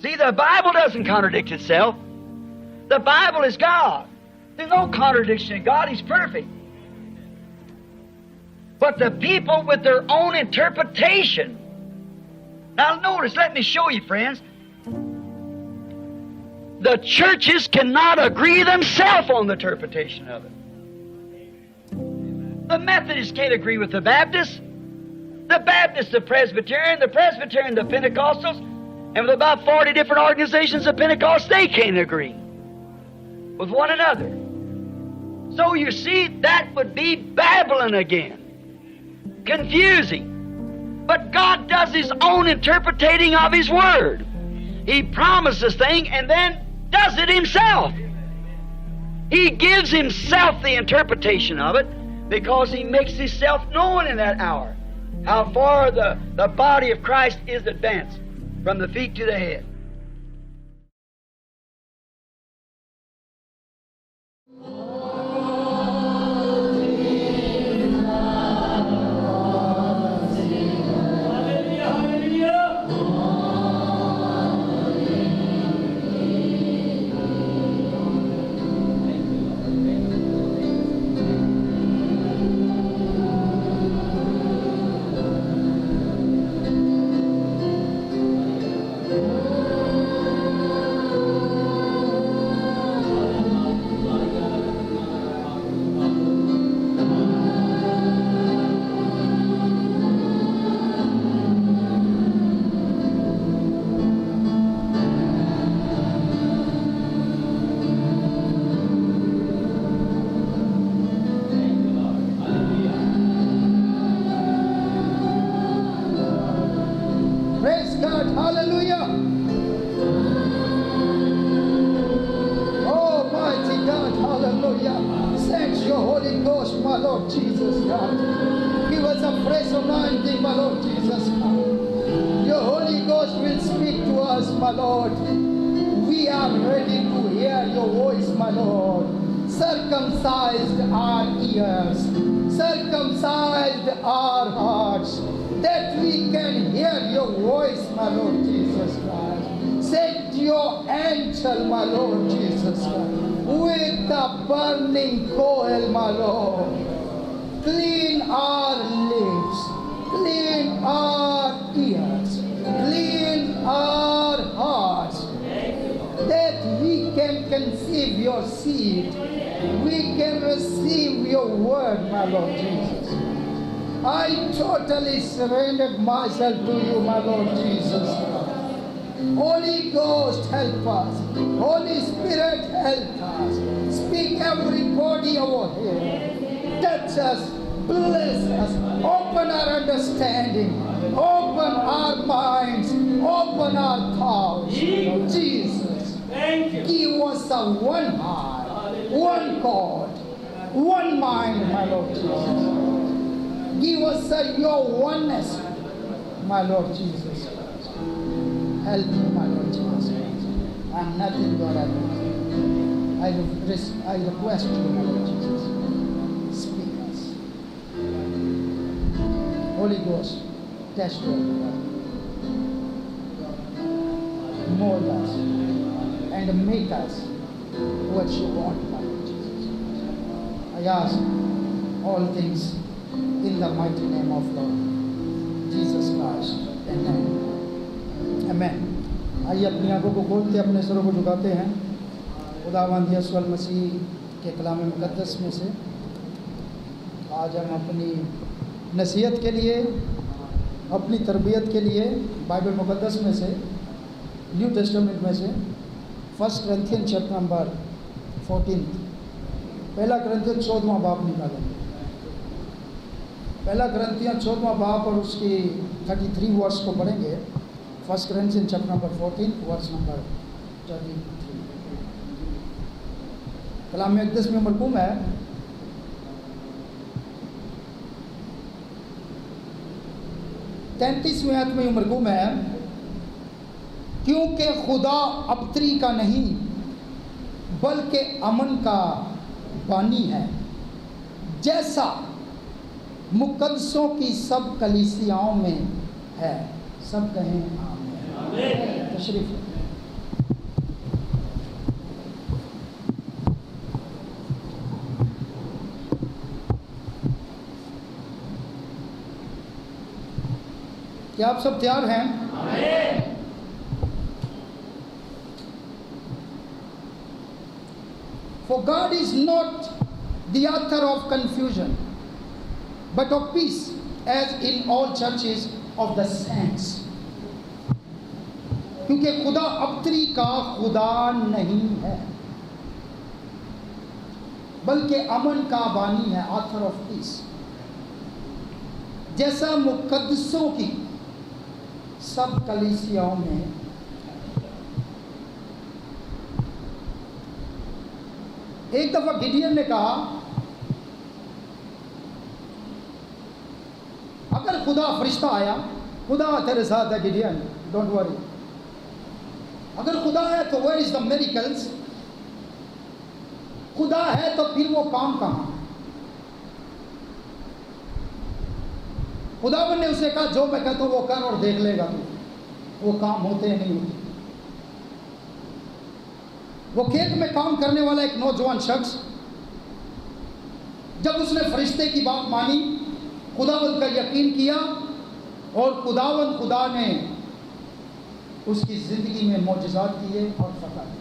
See, the Bible doesn't contradict itself. The Bible is God. There's no contradiction in God. He's perfect. But the people with their own interpretation. Now notice, let me show you, friends. The churches cannot agree themselves on the interpretation of it. The Methodists can't agree with the Baptists. The Baptists, the Presbyterian, the Pentecostals, and with about 40 different organizations of Pentecost, they can't agree with one another. So you see, that would be Babylon again. Confusing. But God does His own interpreting of His Word. He promises a thing and then does it Himself. He gives Himself the interpretation of it because He makes Himself known in that hour. How far the body of Christ is advanced from the feet to the head. Circumcised our ears, circumcised our hearts, that we can hear your voice, my Lord Jesus Christ. Send your angel, my Lord Jesus Christ, with the burning coal, my Lord. Clean our lips, clean our ears, clean our hearts, that we can conceive your seed. We can receive your word, my Lord Jesus. I totally surrendered myself to you, my Lord Jesus. Holy Ghost, help us. Holy Spirit, help us. Speak everybody over here. Touch us, bless us, open our understanding, open our minds, open our thoughts. Jesus, thank you. Give us a one heart, one God, one mind, my Lord Jesus. Give us your oneness, my Lord Jesus. Help me, my Lord Jesus. I am nothing but I request you, my Lord Jesus. Speak us. Holy Ghost, test your word. Mold us and make us what you want, my Lord Jesus. I ask all things in the mighty name of Lord Jesus Christ. Amen. Amen. आइए अपनी आंखों को खोलते अपने सरों को झुकाते हैं खुदावंद यीशु मसीह के कलाम मुक़द्दस में से आज हम अपनी नसीहत के लिए, अपनी तरबियत के लिए बाइबल मुक़द्दस में से, न्यू टेस्टामेंट में से 1 Corinthians चैप्टर नंबर 14, पहला Corinthians 14वां बाब निकालेंगे। पहला Corinthians 14वां बाब और उसकी 33 वर्स को पढ़ेंगे। 1 Corinthians chapter number 14 verse number 33। कलाम मुक़द्दस में मरकूम है, तैंतीसवें आयत में मरकूम है, क्योंकि खुदा अबतरी का नहीं बल्कि अमन का बानी है, जैसा मुक़द्दसों की सब कलीसियाओं में है। सब कहें आमीन। तशरीफ क्या आप सब तैयार हैं? For God is not the author of confusion, but of peace, as in all churches of the saints. क्योंकि खुदा अबतरी का खुदा नहीं है, बल्कि अमन का बानी है, ऑथर ऑफ पीस। जैसा मुकद्दसों की सब कलीसियाओं में एक दफा गिडियन ने कहा, अगर खुदा फरिश्ता आया, खुदा तेरे साथ है गिडियन, डोंट वरी, अगर खुदा है तो वेयर इज द मिरेकल्स? खुदा है तो फिर वो काम कहां? खुदावन ने उसे कहा, जो मैं कहता हूं वो कर और देख लेगा तू। वो काम होते नहीं होते। वो खेत में काम करने वाला एक नौजवान शख्स, जब उसने फरिश्ते की बात मानी, खुदावन का यकीन किया, और खुदा ने उसकी जिंदगी में मौजज़ात किए और फतह दी।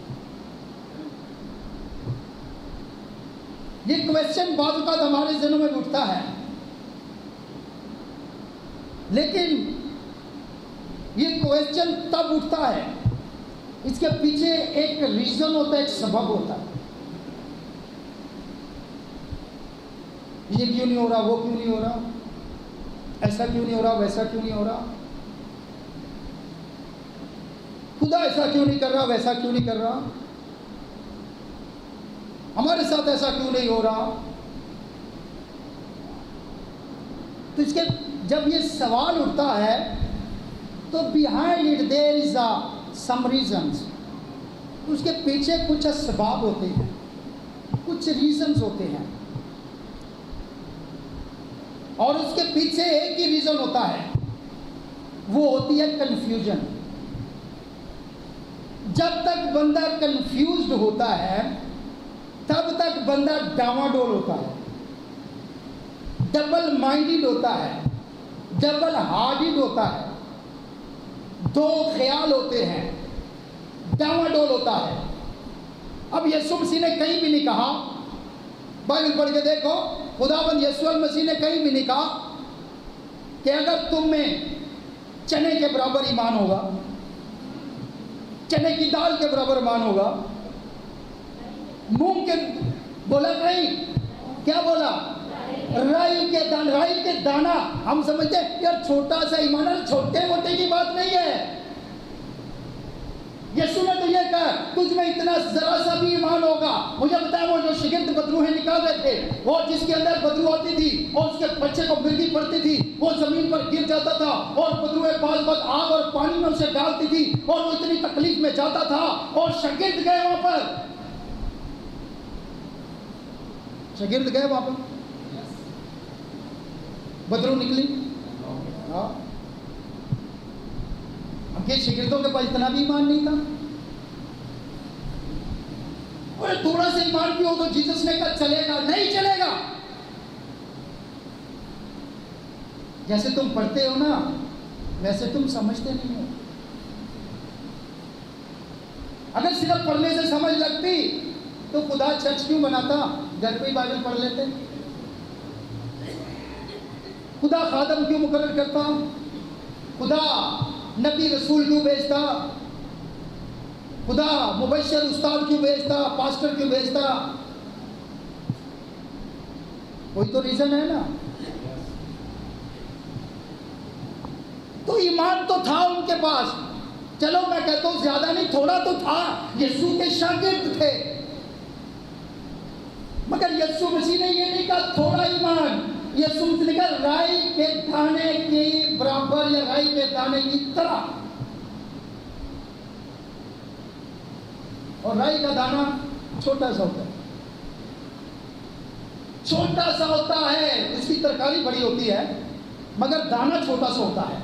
ये क्वेश्चन बाज़ औक़ात हमारे ज़हनों में उठता है, लेकिन ये क्वेश्चन तब उठता है, इसके पीछे एक रीज़न होता है, एक सबब होता है। ये क्यों नहीं हो रहा, वो क्यों नहीं हो रहा, ऐसा क्यों नहीं हो रहा, वैसा क्यों नहीं हो रहा, खुदा ऐसा क्यों नहीं कर रहा, वैसा क्यों नहीं कर रहा, हमारे साथ ऐसा क्यों नहीं हो रहा। तो इसके जब ये सवाल उठता है, तो behind it there is some reasons. उसके पीछे कुछ असबाब होते हैं, कुछ रीजंस होते हैं, और उसके पीछे एक ही रीजन होता है, वो होती है कन्फ्यूजन। जब तक बंदा कंफ्यूज्ड होता है, तब तक बंदा डावाडोल होता है, डबल माइंडेड होता है, डबल हार्टेड होता है, दो ख्याल होते हैं, डावाडोल होता है। अब यीशु मसीह ने कहीं भी नहीं कहा, बाइबल पढ़ के देखो, खुदावंद यीशु मसीह ने कहीं भी नहीं कहा कि अगर तुम में चने के बराबर ईमान होगा, चने की दाल के बराबर ईमान होगा, मूंग के, बोला नहीं, क्या बोला, राई के दाना। हम समझते हैं यार छोटा सा ईमान है, छोटे मोटे की बात नहीं है। यीशु ने तो ये कहा, तुझ में इतना जरा सा भी ईमान होगा। मुझे बताया, वो जो शिगिर्द बदरूहें निकाल रहे थे, वो जिसके अंदर बदरू आती थी और उसके बच्चे को मिर्गी पड़ती थी, वो जमीन पर गिर जाता था, और बदरूहें बाल आग और पानी में उसे डालती थी, और वो इतनी तकलीफ में जाता था, और शागिर्द गए वहां पर, शागिर्द गए वहां पर, बदरू निकली। उनके शागिर्दों के पास इतना भी ईमान नहीं था। और थोड़ा सा ईमान भी हो तो जीसस ने कहा चलेगा, नहीं चलेगा। जैसे तुम पढ़ते हो ना, वैसे तुम समझते नहीं हो। अगर सिर्फ पढ़ने से समझ लगती तो खुदा चर्च क्यों बनाता, घर पे ही बाइबल पढ़ लेते। खुदा खादम क्यों मुकर्रर करता, खुदा नबी रसूल क्यों भेजता, खुदा मुबश्शिर उस्ताद क्यों भेजता, पास्टर क्यों भेजता। कोई तो रीजन है ना। तो ईमान तो था उनके पास, चलो मैं कहता हूं ज्यादा नहीं, थोड़ा तो था। यीशु के शागिर्द थे, मगर यीशु मसीह ने ये नहीं कहा थोड़ा ईमान। यीशु मसीह ने कहा राई के दाने के बराबर, या राई के दाने की तरह। और राई का दाना छोटा सा होता है, छोटा सा होता है, उसकी तरकारी बड़ी होती है, मगर दाना छोटा सा होता है।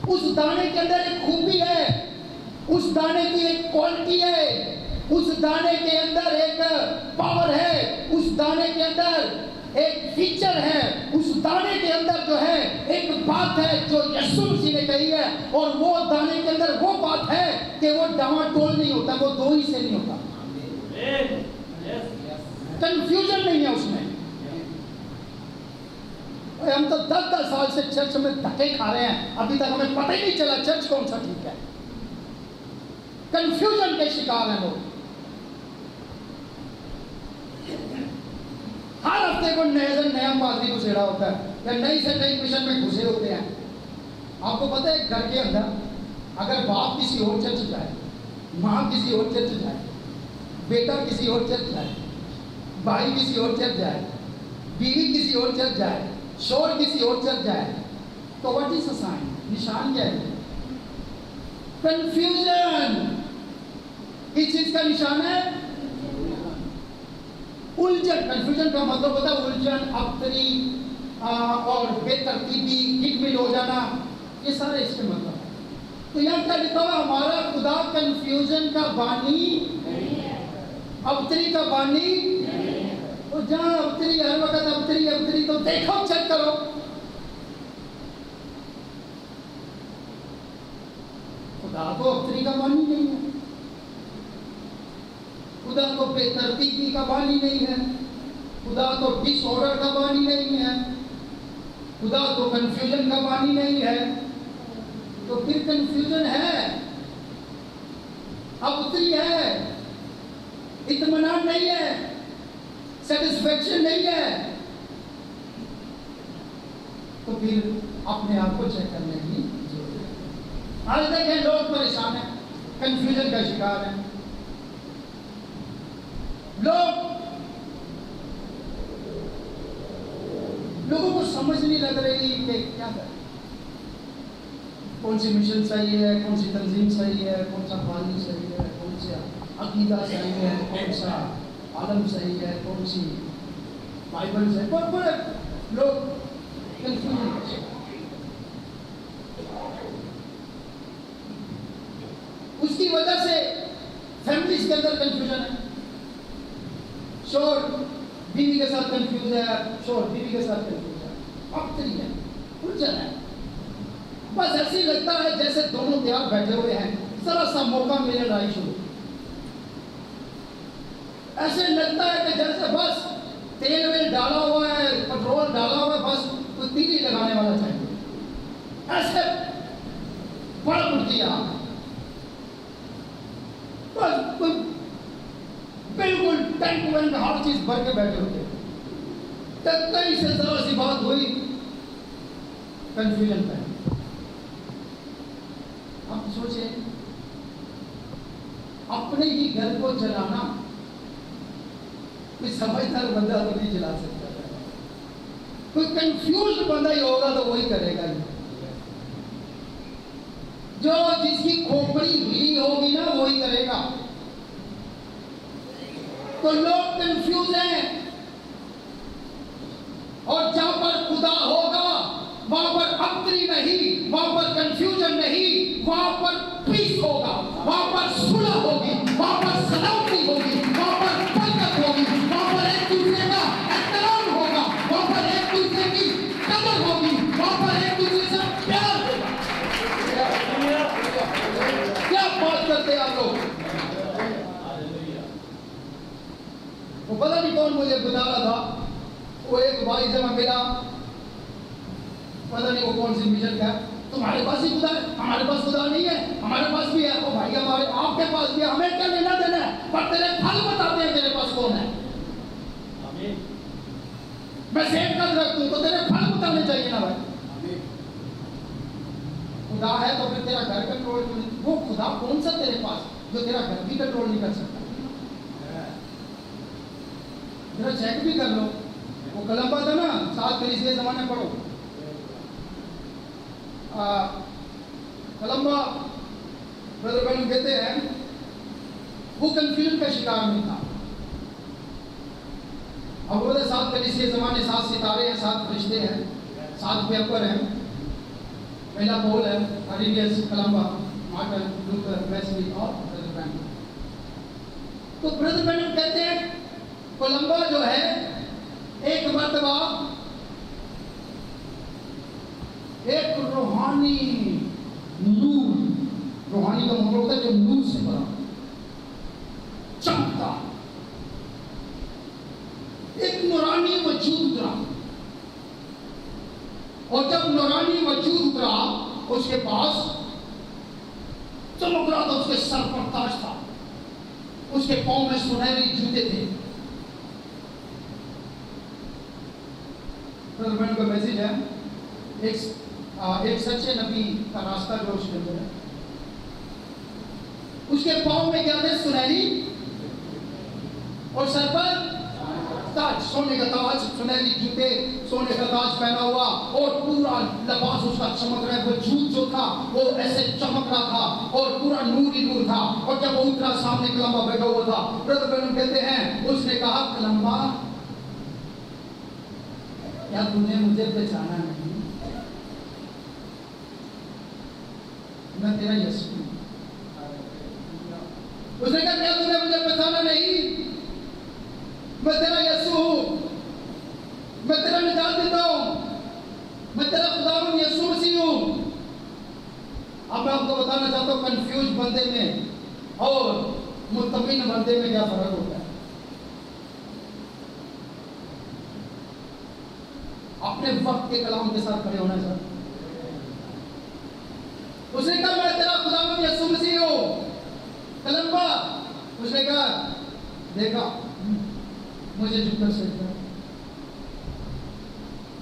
उस दाने के अंदर एक खूबी है, उस दाने की एक क्वालिटी है, उस दाने के अंदर एक पावर है, उस दाने के अंदर एक फीचर है, उस दाने के अंदर जो है एक बात है जो यीशु मसीह ने कही है, और वो दाने के अंदर वो बात है कि वो डामाडोल नहीं होता, वो दो ही से नहीं होता, कंफ्यूजन नहीं है उसमें। हम तो 10-10 साल से चर्च में धक्के खा रहे हैं, अभी तक हमें पता ही नहीं चला चर्च कौन सा ठीक है। कंफ्यूजन के शिकार हैं लोग। हर हफ्ते को नए से नया पादरी घुसेड़ा होता है या नई से नई मिशन में घुसे होते हैं। आपको पता है घर के अंदर अगर बाप किसी और चर्च जाए, माँ किसी और चर्च जाए, बेटा किसी और चर्च जाए, भाई किसी और चर्च जाए, बीवी किसी और चर्च जाए, शोर किसी और चर्च जाए, तो व्हाट इज द साइन? निशान क्या है? कंफ्यूजन। किस चीज का निशान है? उलझन। कंफ्यूजन का मतलब होता है उलझन, अबतरी और बेतरतीबी, गिटमिल हो जाना, ये सारे इसके मतलब है। तो यहाँ क्या लिखा हुआ? हमारा खुदा कंफ्यूजन का बानी, अबतरी का बानी। और जहां अबतरी, हर वक्त अबतरी अबतरी, तो देखो, चेक करो। खुदा तो अबतरी का बानी नहीं है, खुदा तो बेतरतीबी का बानी नहीं है, खुदा तो डिसऑर्डर का बानी नहीं है, खुदा तो कंफ्यूजन का बानी नहीं है। तो फिर कंफ्यूजन है, अबतरी है, इत्मीनान नहीं है, सेटिस्फेक्शन नहीं है। तो फिर अपने आप को चेक करने की जरूरत है। आज देखें लोग परेशान हैं, कंफ्यूजन का शिकार हैं। लोगों को समझ नहीं लग रही कि क्या करें, कौन सी मिशन सही है, कौन सी तंजीम सही है, कौन सा पानी सही है, कौन सा अकीदा सही है, कौन सा आलम सही है, कौन सी बाइबल सही है। बहुत बड़े लोग कंफ्यूजन कर सकते। उसकी वजह से फैमिलीज के अंदर कंफ्यूजन है। शोर बीवी के साथ कंफ्यूज है, शोर बीवी के साथ कंफ्यूज है, अबतरी है, उलझन है। बस ऐसे लगता है जैसे दोनों तैयार बैठे हुए हैं, जरा सा मौका मिले लड़ाई शुरू। ऐसे लगता है कि जैसे बस तेल वेल डाला हुआ है, पेट्रोल डाला हुआ है, बस कोई तीली लगाने वाला चाहिए। ऐसे बड़ उठती है बस बिल्कुल टैंक वैंक हर चीज भर के बैठे होते। कहीं से जरा सी बात हुई, कंफ्यूजन में। अब सोचे, अपने ही घर को चलाना कोई समझदार बंदा तो नहीं चला सकता है। कोई कंफ्यूज बंदा ही होगा तो वही करेगा ही। जो जिसकी खोपड़ी हिली होगी ना वही करेगा। तो लोग कंफ्यूज हैं, और जहां पर खुदा होगा वहां पर अबतरी नहीं, वहां पर कंफ्यूजन नहीं, वहां पर पीस होगा, वहां पर सुलह होगी, वहां पर सलामती होगी, वहां पर बरकत होगी, वहां पर एक दूसरे का एहतराम होगा, वहां पर एक दूसरे की कदर होगी, वहां पर एक दूसरे से प्यार होगा। क्या बात करते हैं आप लोग? वो पता नहीं कौन मुझे बता रहा था, वो एक भाई से मैं मिला, पता नहीं वो कौन सी मिशन का। तुम्हारे पास ही खुदा है? हमारे पास खुदा नहीं है। हमारे पास भी है। वो भाई हमारे आपके पास भी है, हमें क्या लेना देना है, पर तेरे फल बताते हैं तेरे पास कौन है। मैं सेठ का दरख्त हूं तो तेरे फल बताने चाहिए ना भाई। खुदा है तो फिर तेरा घर कंट्रोल, वो खुदा कौन सा तेरे पास जो तेरा घर भी कंट्रोल नहीं कर सकता? जरा चेक भी कर लो। वो कलम्बा था ना, 7 कलीसिया जमाने पढ़ो। कलम्बा ब्रदर बैनम कहते हैं वो कंफ्यूजन का शिकार नहीं था। अब वो 7 कलीसिया जमाने, 7 सितारे हैं, 7 फरिश्ते हैं, 7 पेपर हैं। पहला पॉल है, अरिलियस, कलम्बा, मार्टिन लूथर, वेस्ली और ब्रदर बैनम। तो ब्रदर बैनम कहते हैं कोलंबा जो है एक मर्तबा एक रूहानी नूर, रूहानी का मतलब होता है जो नूर से भरा, चमकता एक नूरानी वजूद उतरा। और जब नूरानी वजूद उतरा, उसके पास चमक रहा था, उसके सर पर ताज था, उसके पांव में सुनहरी जूते थे। का मैसेज है एक सच्चे नबी का रास्ता जो उसके अंदर है। उसके पांव में क्या थे? सुनहरी, और सर पर ताज, सोने का ताज, सुनहरी जूते, सोने का ताज पहना हुआ, और पूरा लिबास उसका चमक रहा है। वजूद जो था वो ऐसे चमक रहा था और पूरा नूर ही नूर था। और जब वो उतरा, सामने कलम्बा बैठा हुआ था। ब्रदर ब्रैनम कहते हैं, उसने कहा, कलम्बा क्या तूने मुझे पहचाना नहीं? मैं तेरा यीशु हूं। उसने कहा, क्या तूने मुझे पहचाना नहीं? मैं तेरा यीशु हूं, मैं तेरा निजात देता हूं, मैं तेरा खुदावंद यीशु मसीह हूं। अब मैं आपको बताना चाहता हूं, कंफ्यूज बंदे में और मुतमिन बंदे में क्या फर्क होता है। अपने वक्त के कलाम के साथ खड़े होना चाहिए। उसने कहा, मैं तेरा खुदावंद यीशु मसीह हूं। कलम्बा, उसने कहा, देखा, मुझे झुककर सजदा,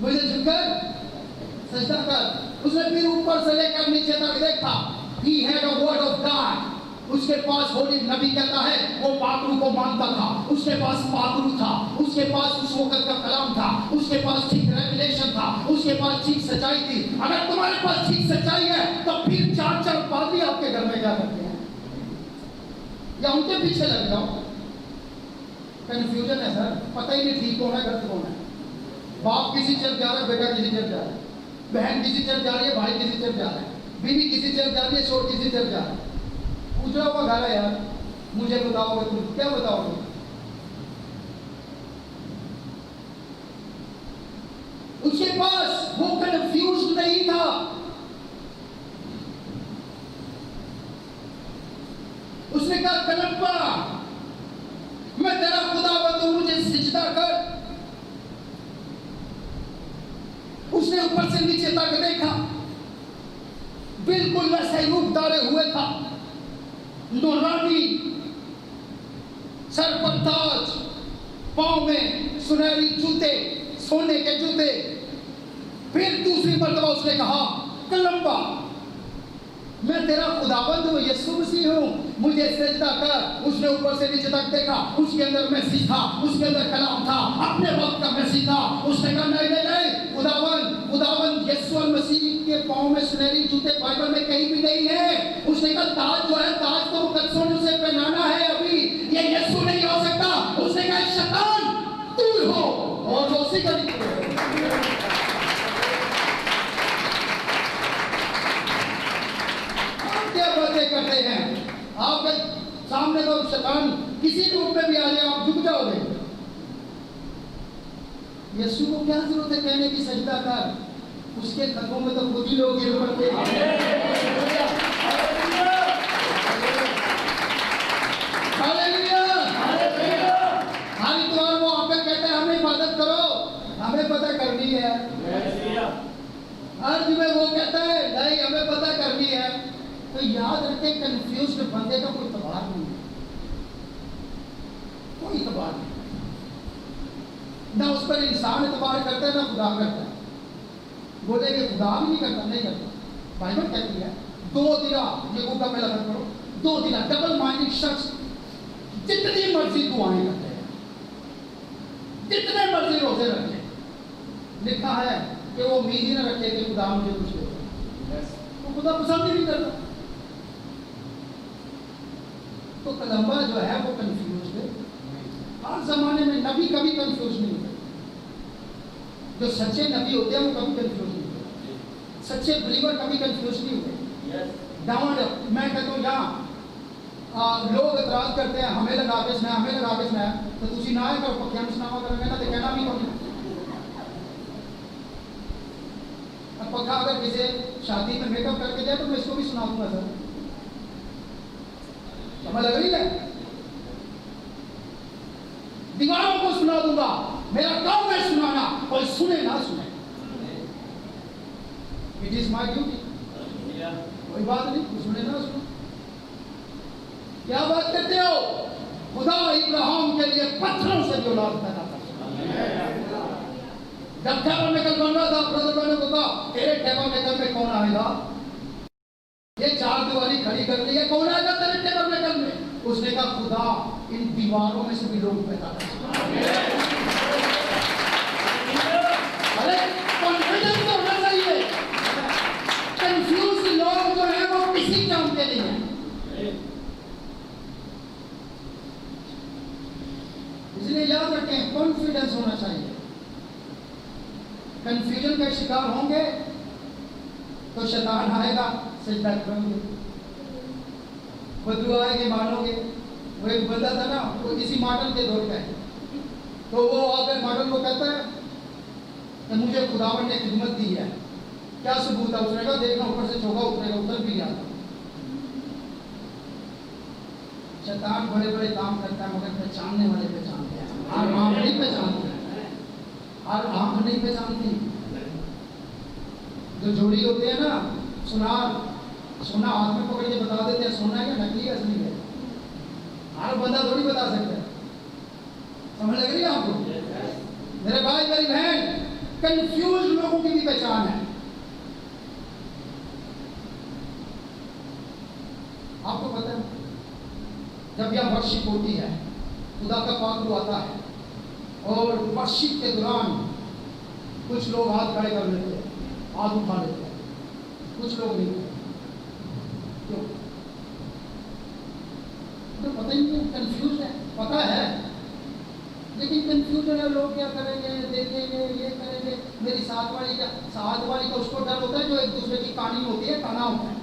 मुझे झुककर सजदा कर। उसने फिर ऊपर से लेकर नीचे तक देखा। He had a word of God. उसके पास होली नबी कहता है, वो पाकरू को मानता था, उसके पास पाकरू था, उसके पास उस वक्त का कलाम था, उसके पास ठीक रेवलेशन था, उसके पास ठीक सच्चाई थी। अगर तुम्हारे पास ठीक सच्चाई है तो फिर चार चार पादरी आपके घर में क्या करते हैं? या उनके पीछे लग जाओ। कंफ्यूजन है सर, पता ही नहीं ठीक कौन है गलत कौन है। बाप किसी चर्च जा रहा है, बेटा किसी चर्च जा रहा है, बहन किसी चर्च जा रही है, भाई किसी चर्च जा रहा है, बीवी किसी चर्च जा रही है, शोर किसी चर्च जा रहा है। पूछ रहा हुआ घर है यार, मुझे बताओगे? तुम क्या बताओगे? उसके पास वो कंफ्यूज नहीं था। उसने कहा, कलम्बा, मैं तेरा खुदावंद हूं, मुझे सिजदा कर। उसने ऊपर से नीचे तक देखा, बिल्कुल वैसे ही रूप धारे हुए था, नूरानी, सर पर ताज, पांव में सुनहरी जूते, सोने के जूते। फिर दूसरी मर्तबा उसने कहा, कलम्बा, मैं तेरा खुदावंद हूं, यीशु मसीह हूं, मुझे सजदा कर। उसने ऊपर से नीचे तक देखा, उसके अंदर मैसेज था, उसके अंदर कलाम था, अपने वक्त का मैसेज था। उसने कहा, नहीं नहीं नहीं, खुदावंद यीशु मसीह के पांव में सुनहरी जूते बाइबल में कहीं भी नहीं है। उसने कहा, ताज जो है, ताज तो मुकद्दसों से पहनाना है अभी, ये यीशु नहीं हो सकता। उसने कहा, शैतान दूर हो, और वो उसी का क्या बातें करते हैं। आपके सामने तो शैतान किसी रूप में भी आ जाए, आप झुक जाओगे। यीशु को क्या जरूरत है कहने की सजदा कर? उसके कदमों में तो खुद ही लोग गिर पड़ते हैं। हर इतवार वो आकर कहते हैं, हमें इबादत करो, हमें पता करनी है। हर जुमे वो कहता है, नहीं हमें पता करनी है। तो याद रखे, कंफ्यूज्ड बंदे का कोई तबार नहीं है, कोई तबार नहीं। ना उस पर इंसान तबार करता है, ना खुदा करता है। बोलेंगे खुदा भी नहीं करता, नहीं करता। बाइबल कहती है, दो दिला, ये गुब्बा में लगा करो, दो दिला, डबल माइंडेड शख्स जितनी मर्जी दुआएं करते हैं, जितने मर्जी रोजे रखे, लिखा है कि वो उम्मीद ही ना रखे कि खुदा मुझे कुछ देगा, तो खुदा पसंद ही नहीं करता। तो कलम्बा जो है वो कंफ्यूज है। हर जमाने में नबी कभी कंफ्यूज नहीं होते। जो सच्चे नबी होते हैं वो कभी कंफ्यूज नहीं होते। सच्चे बिलीवर कभी कंफ्यूज नहीं होते। डाउन मैं कहता हूँ, यहाँ लोग एतराज करते हैं, हमें लगा के सुनाया, हमें लगा के सुनाया, तो तुसी ना है करो, पक्या सुनावा करोगे ना, तो कहना भी करो। पक्का अगर किसी शादी में मेकअप करके जाए तो मैं इसको भी सुना दूंगा सर, समझ लग रही है? दीवारों को सुना दूंगा, मेरा काम है सुनाना, कोई सुने ना सुने, इट इज माई ड्यूटी। कोई बात नहीं, सुने ना सुने। क्या बात करते हो? खुदा इब्राहिम के लिए पत्थरों से भी औलाद पैदा करता। जब टैबरनेकल बन रहा था, ब्रदर ने कहा तेरे टैबरनेकल में कौन आएगा? ये चार दीवारी खड़ी कर ली है, कौन आएगा तेरे टैबरनेकल में? उसने कहा खुदा इन दीवारों में से भी लोग पैदा कर। अरे कॉन्फिडेंस तो होना चाहिए। कंफ्यूज लोग जो है वो किसी काम के नहीं है। इसलिए याद रखें, कॉन्फिडेंस होना चाहिए। कंफ्यूजन का शिकार होंगे तो शैतान आएगा, सजदा करोगे, बददुआ आएगी, मानोगे। वो एक बंदा था ना, वो किसी मॉडल के दौर का है, तो वो आकर मॉडल को कहता है कि मुझे खुदावन ने खिदमत दी है, क्या सबूत है? उसने कहा देखना ऊपर से चौका उतरेगा, उतर भी गया। शैतान बड़े बड़े काम करता है, मगर पहचानने वाले पहचानते हैं, हर आंख नहीं पहचानती, हर आंख नहीं पहचानती। जो जोड़ी होते हैं ना, सोना हाथ में पकड़ के बता देते हैं सोना है या नकली है, असली है। हर बंदा थोड़ी बता सकता है। समझ लग रही है आपको? मेरे भाई मेरी बहन, कंफ्यूज लोगों की भी पहचान है। आपको पता है, जब यह वर्शिप होती है, खुदा का पाक आता है, और वर्शिप के दौरान कुछ लोग हाथ खड़े कर लेते हैं, हाथ उठा लेते हैं, कुछ लोग नहीं। क्यों? तो पता ही नहीं, कंफ्यूज है, पता है लेकिन कंफ्यूजन है। लोग क्या करेंगे, देखेंगे, ये करेंगे। मेरी साथ वाली का उसको डर होता है जो एक दूसरे की कहानी होती है, ताना होता है,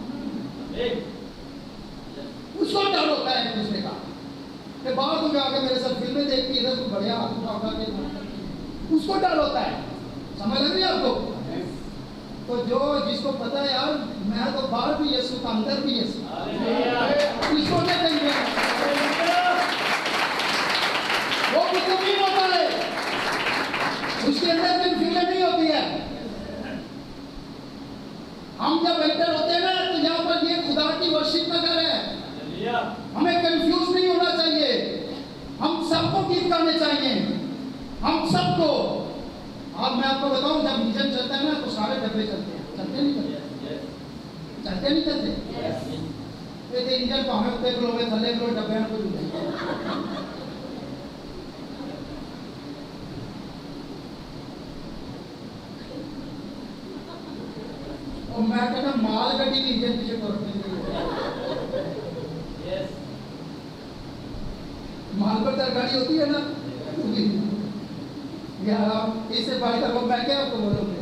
उसको डर होता है एक दूसरे का। फिर बाद में आके मेरे साथ फिल्में देखती है तो बढ़िया हाथ उठा के, उसको डर होता है। समझ लग रही है आपको? तो जो जिसको पता है यार मैं तो बाहर भी यीशु का, अंदर भी यीशु, इसको क्या कहेंगे? वो मुतमिन होता है, उसके अंदर कंफ्यूजन नहीं होती है। हम जब एंटर होते हैं ना, तो यहाँ पर ये खुदा की वर्शिप का घर है, हमें कंफ्यूज नहीं होना चाहिए। हम सबको गीत गाने चाहिए, हम सबको। अब मैं आपको बताऊं, जब इंजन चलता है ना तो सारे डब्बे चलते हैं, चलते नहीं चलते? चलते नहीं चलते? तो इंजन को हमें उत्ते करो, थले करो, डब्बे में कुछ। और मैं कहता माल गड्डी की इंजन पीछे तोड़ने माल पर तरकारी होती है ना, यार इससे बड़ी तरफ मैं क्या आपको बोलोगे?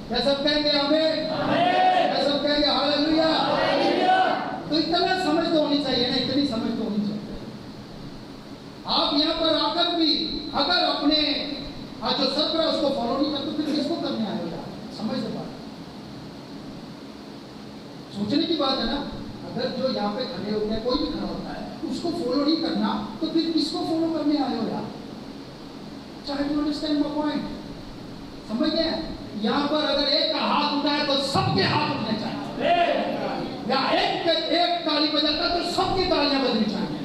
क्या सब कहेंगे हमें? क्या सब कहेंगे हालेलुया? तो इतना समझ तो होनी चाहिए ना, इतनी समझ तो होनी चाहिए। आप यहाँ पर आकर भी अगर अपने जो सत्र है उसको फॉलो नहीं करते, फिर किसको करने आए हो यार? समझ से बात, सोचने की बात है ना। अगर जो यहाँ पे खड़े होते हैं, कोई भी खड़ा होता है, उसको फॉलो नहीं करना, तो फिर किसको फॉलो करने आए हो यार? चाहे टू अंडरस्टैंड माय पॉइंट, समझ गए? यहाँ पर अगर एक का हाथ उठाए तो सबके हाथ उठने चाहिए, या एक ताली बजाता है तो सबकी तालियां बजनी चाहिए,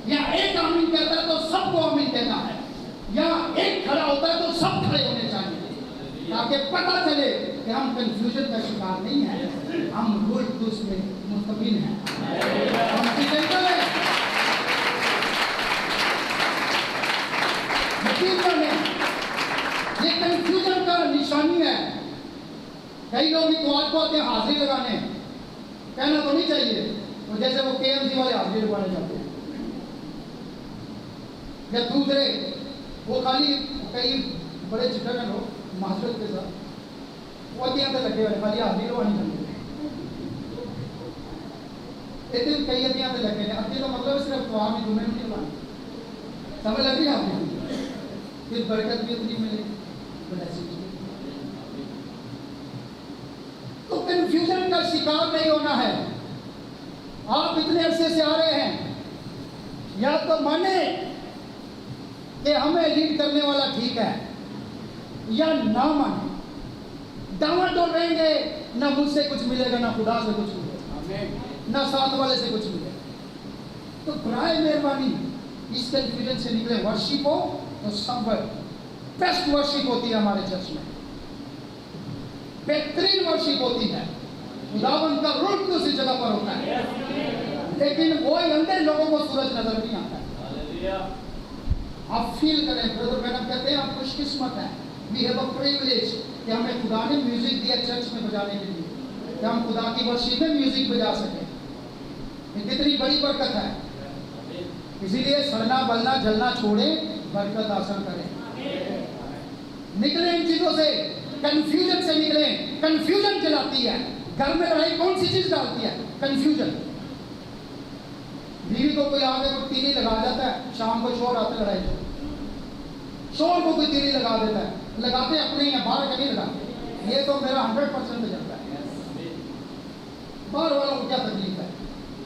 या एक आमीन कहता है तो सबको आमीन कहना है, या एक खड़ा होता है तो सब खड़े होने चाहिए, ताकि पता चले कि हम कंफ्यूजन का शिकार नहीं है, हम रूल टूस में मुतमिन हैं, हम डिटेक्टर हैं। यकीन करें, ये कंफ्यूजन का निशानी है। कई लोग इतवार को आते हैं हाजिरी लगाने, कहना तो नहीं चाहिए, तो जैसे वो KMC वाले हाजिरी लगाने जाते हैं, या दूसरे वो खाली कई बड़े चिट्ठा है लोग मास्टर के साथ वो अतियां तो लगे हुए खाली हाजिरी लगवानी चाहिए, इतने कई अतियां तो लगे हैं। अति तो मतलब सिर्फ तो आम ही तुम्हें नहीं लगानी, समझ लग रही है आपको? फिर बरकत भी उतनी मिलेगी, शिकार नहीं होना है। आप इतने अरसे से आ रहे हैं, या तो माने कि हमें लीड करने वाला ठीक है, या ना माने। डामाडोल रहेंगे, ना मुझसे कुछ मिलेगा, ना खुदा से कुछ मिलेगा, ना साथ वाले से कुछ मिलेगा। तो बराए मेहरबानी इस कंफ्यूजन से निकले। वर्शिप हो तो सब बेस्ट वर्शिप होती है हमारे चर्च में, बेहतरीन वर्शिप होती है, खुदावन का रूप तो उसी जगह पर होता है, लेकिन वो अंधे लोगों को सूरज नजर नहीं आता है। आप फील करें, ब्रदर मैडम कहते हैं आप खुशकिस्मत हैं, वी हैव अ प्रिविलेज कि हमें खुदा ने म्यूजिक दिया चर्च में बजाने के लिए, कि हम खुदा की वर्शिप में म्यूजिक बजा सकें। ये कितनी बड़ी बरकत है। इसीलिए सड़ना बलना जलना छोड़े, बरकत हासिल करें। निकले इन चीजों से, कंफ्यूजन से निकले। कंफ्यूजन जलाती है। घर में लड़ाई कौन सी चीज डालती है? कंफ्यूजन। बीवी को कोई आगे को तीली लगा जाता है, शाम को शोर आते लड़ाई को, शोर को कोई तीली लगा देता है, लगाते अपने ही बाहर का नहीं लगाते। ये तो मेरा 100% चलता है। बाहर वालों को क्या तकलीफ है,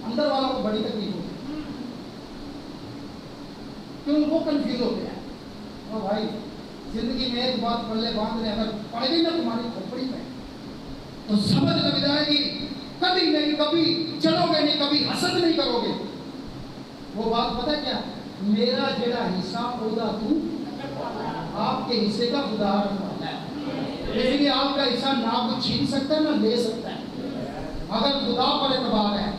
अंदर वालों को बड़ी तकलीफ होती है। क्यों? वो कंफ्यूज होते हैं। और भाई जिंदगी में एक बात पल्ले बांध ले, अगर पड़ गई ना तुम्हारी खोपड़ी में, तो समझ लग जाएगी कभी नहीं कभी चलोगे नहीं, कभी हसद नहीं करोगे। वो बात पता क्या? मेरा जेड़ा हिस्सा ओदा तू, आपके हिस्से का खुदा रखवाला है। इसलिए आपका हिस्सा ना कुछ छीन सकता है ना ले सकता है, अगर खुदा पर एतबार है।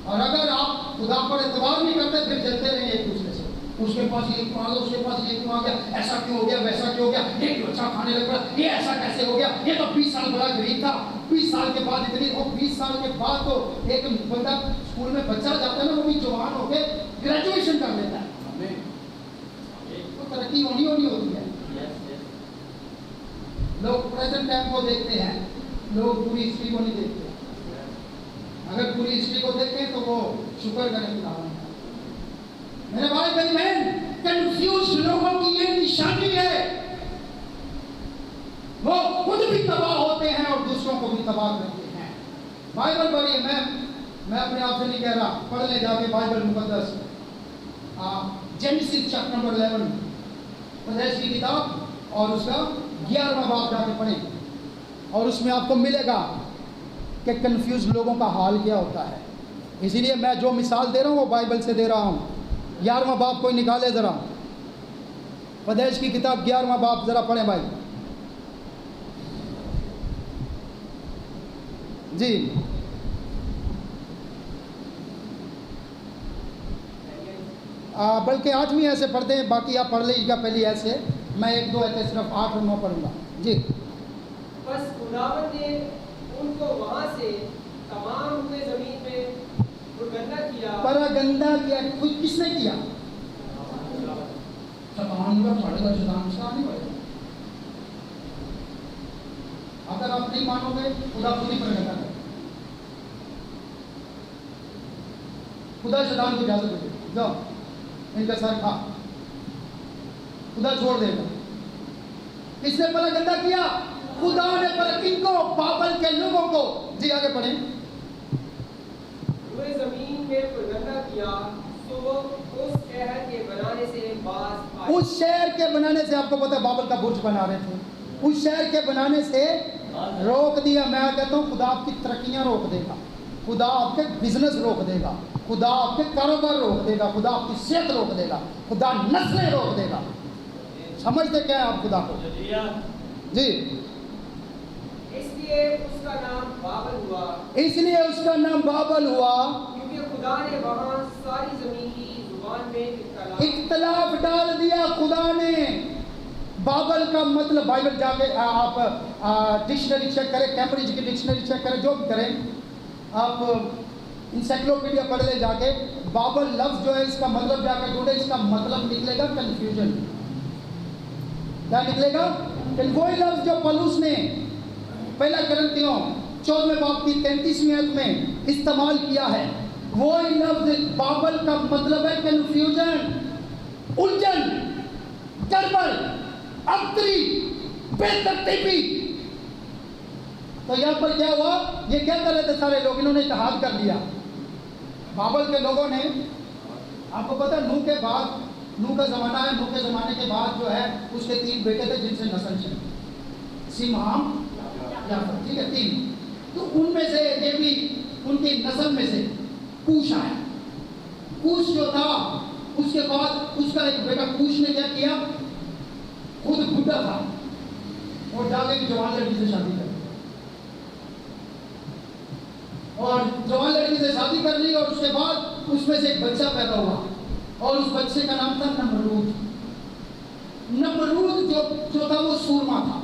और अगर आप खुदा पर एतबार नहीं करते, फिर चलते रहेंगे एक दूसरे से, उसके पास ये क्यों आ गया, उसके पास ये क्यों आ गया, ऐसा क्यों हो गया, वैसा क्यों हो गया, ये क्यों अच्छा खाने लग रहा, ये ऐसा कैसे हो गया, ये तो 20 साल बड़ा गरीब था, 20 साल के बाद इतनी, और 20 साल के बाद तो एक बंदा स्कूल में बच्चा जाता है ना, वो भी जवान होके ग्रेजुएशन कर लेता है। तो तरक्की होनी होती है। लोग प्रेजेंट टाइम को देखते हैं, लोग पूरी हिस्ट्री को नहीं देखते। अगर पूरी हिस्ट्री को देखें तो वो शुक्र करें खुदा का। मेरे भाई बहन, कंफ्यूज लोगों की ये निशानी है, वो खुद भी तबाह होते हैं और दूसरों को भी तबाह करते हैं। बाइबल पढ़िए, मैं अपने आप से नहीं कह रहा, पढ़ ले जाके बाइबल मुकद्दस, जेनेसिस चैप्टर नंबर 11 पैदाइश की किताब, और उसका 11वां बाब जाके पढ़ें, और उसमें आपको मिलेगा कि कंफ्यूज लोगों का हाल क्या होता है। इसीलिए मैं जो मिसाल दे रहा हूँ वो बाइबल से दे रहा हूँ। 11वां बाब कोई निकाले जरा, पैदाइश की किताब 11वां बाब जरा पढ़े भाई जी। बल्कि 8वीं ऐसे पढ़ते हैं, बाकी आप पढ़ लीजिएगा पहली ऐसे, मैं 1 2 ऐसे सिर्फ 8 और 9 पढ़ूंगा जी। बस खुदावंद ने उनको वहां से तमाम हुए जमीन में गंदा किया। पर गंदा किया कोई किसने किया? शैतान का पड़ेगा, शैतान से नहीं पड़ेगा। अगर आप नहीं मानोगे, खुदा खुद ही पड़ेगा। खुदा शैतान को इजाजत देगा, जाओ इनका सर खा, खुदा छोड़ देगा। किसने पहला गंदा किया? खुदा ने। पर किनको? बाबल के लोगों को। जी आगे पढ़े। जमीन में गंदा किया, तो वो उस शहर के बनाने से बाज आए। उस शहर के बनाने से, आपको पता है बाबल का बुर्ज बना रहे थे, उस शहर के बनाने से रोक दिया। मैं कहता हूँ खुदा आपकी तरक्कियां रोक देगा, खुदा आपके बिजनेस रोक देगा, खुदा आपके कारोबार रोक देगा, खुदा आपकी सेहत रोक देगा, खुदा नस्लें रोक देगा। समझते क्या है आप खुदा को? जी। इसलिए उसका नाम बाबल हुआ। इसलिए उसका नाम बाबल हुआ क्योंकि खुदा ने वहां सारी जमीन की जुबान में इख्तलाफ डाल दिया। खुदा ने। बाबल का मतलब, बाइबल जाके आप डिक्शनरी चेक करें, कैम्ब्रिज की डिक्शनरी चेक करें, जो भी करें, आप इंसाइक्लोपीडिया पढ़ ले जाके। बाबल लफ्ज जो है इसका मतलब जाकर ढूंढे, इसका मतलब निकलेगा कंफ्यूजन। क्या निकलेगा? वही लफ्ज जो पलूस ने पहला करंथियों 14वें बाब की 33वीं आयत में इस्तेमाल किया है, वही लफ्ज बाबल का मतलब है कंफ्यूजन, उलझन, गड़बड़, अबतरी, बेतरतीबी। तो यहाँ पर क्या हुआ, ये क्या कर रहे थे सारे लोग, इन्होंने इत्तेहाद कर लिया। बाबल के लोगों ने, आपको पता है नूह के बाद, नूह का ज़माना है, नूह के ज़माने के बाद जो है उसके 3 बेटे थे जिनसे नस्ल चली, सिम, हाम, याफत, ठीक है 3। तो उनमें से ये भी उनकी नस्ल में से कूश आया। कूश जो था, उसके बाद उसका एक बेटा कूश ने क्या किया, खुद बुढ़ा था और जाके एक जवान लड़की से शादी कर ली, और जवान लड़की से शादी कर ली, और उसके बाद उसमें से एक बच्चा पैदा हुआ और उस बच्चे का नाम था नमरूद। नमरूद जो था वो सूरमा था,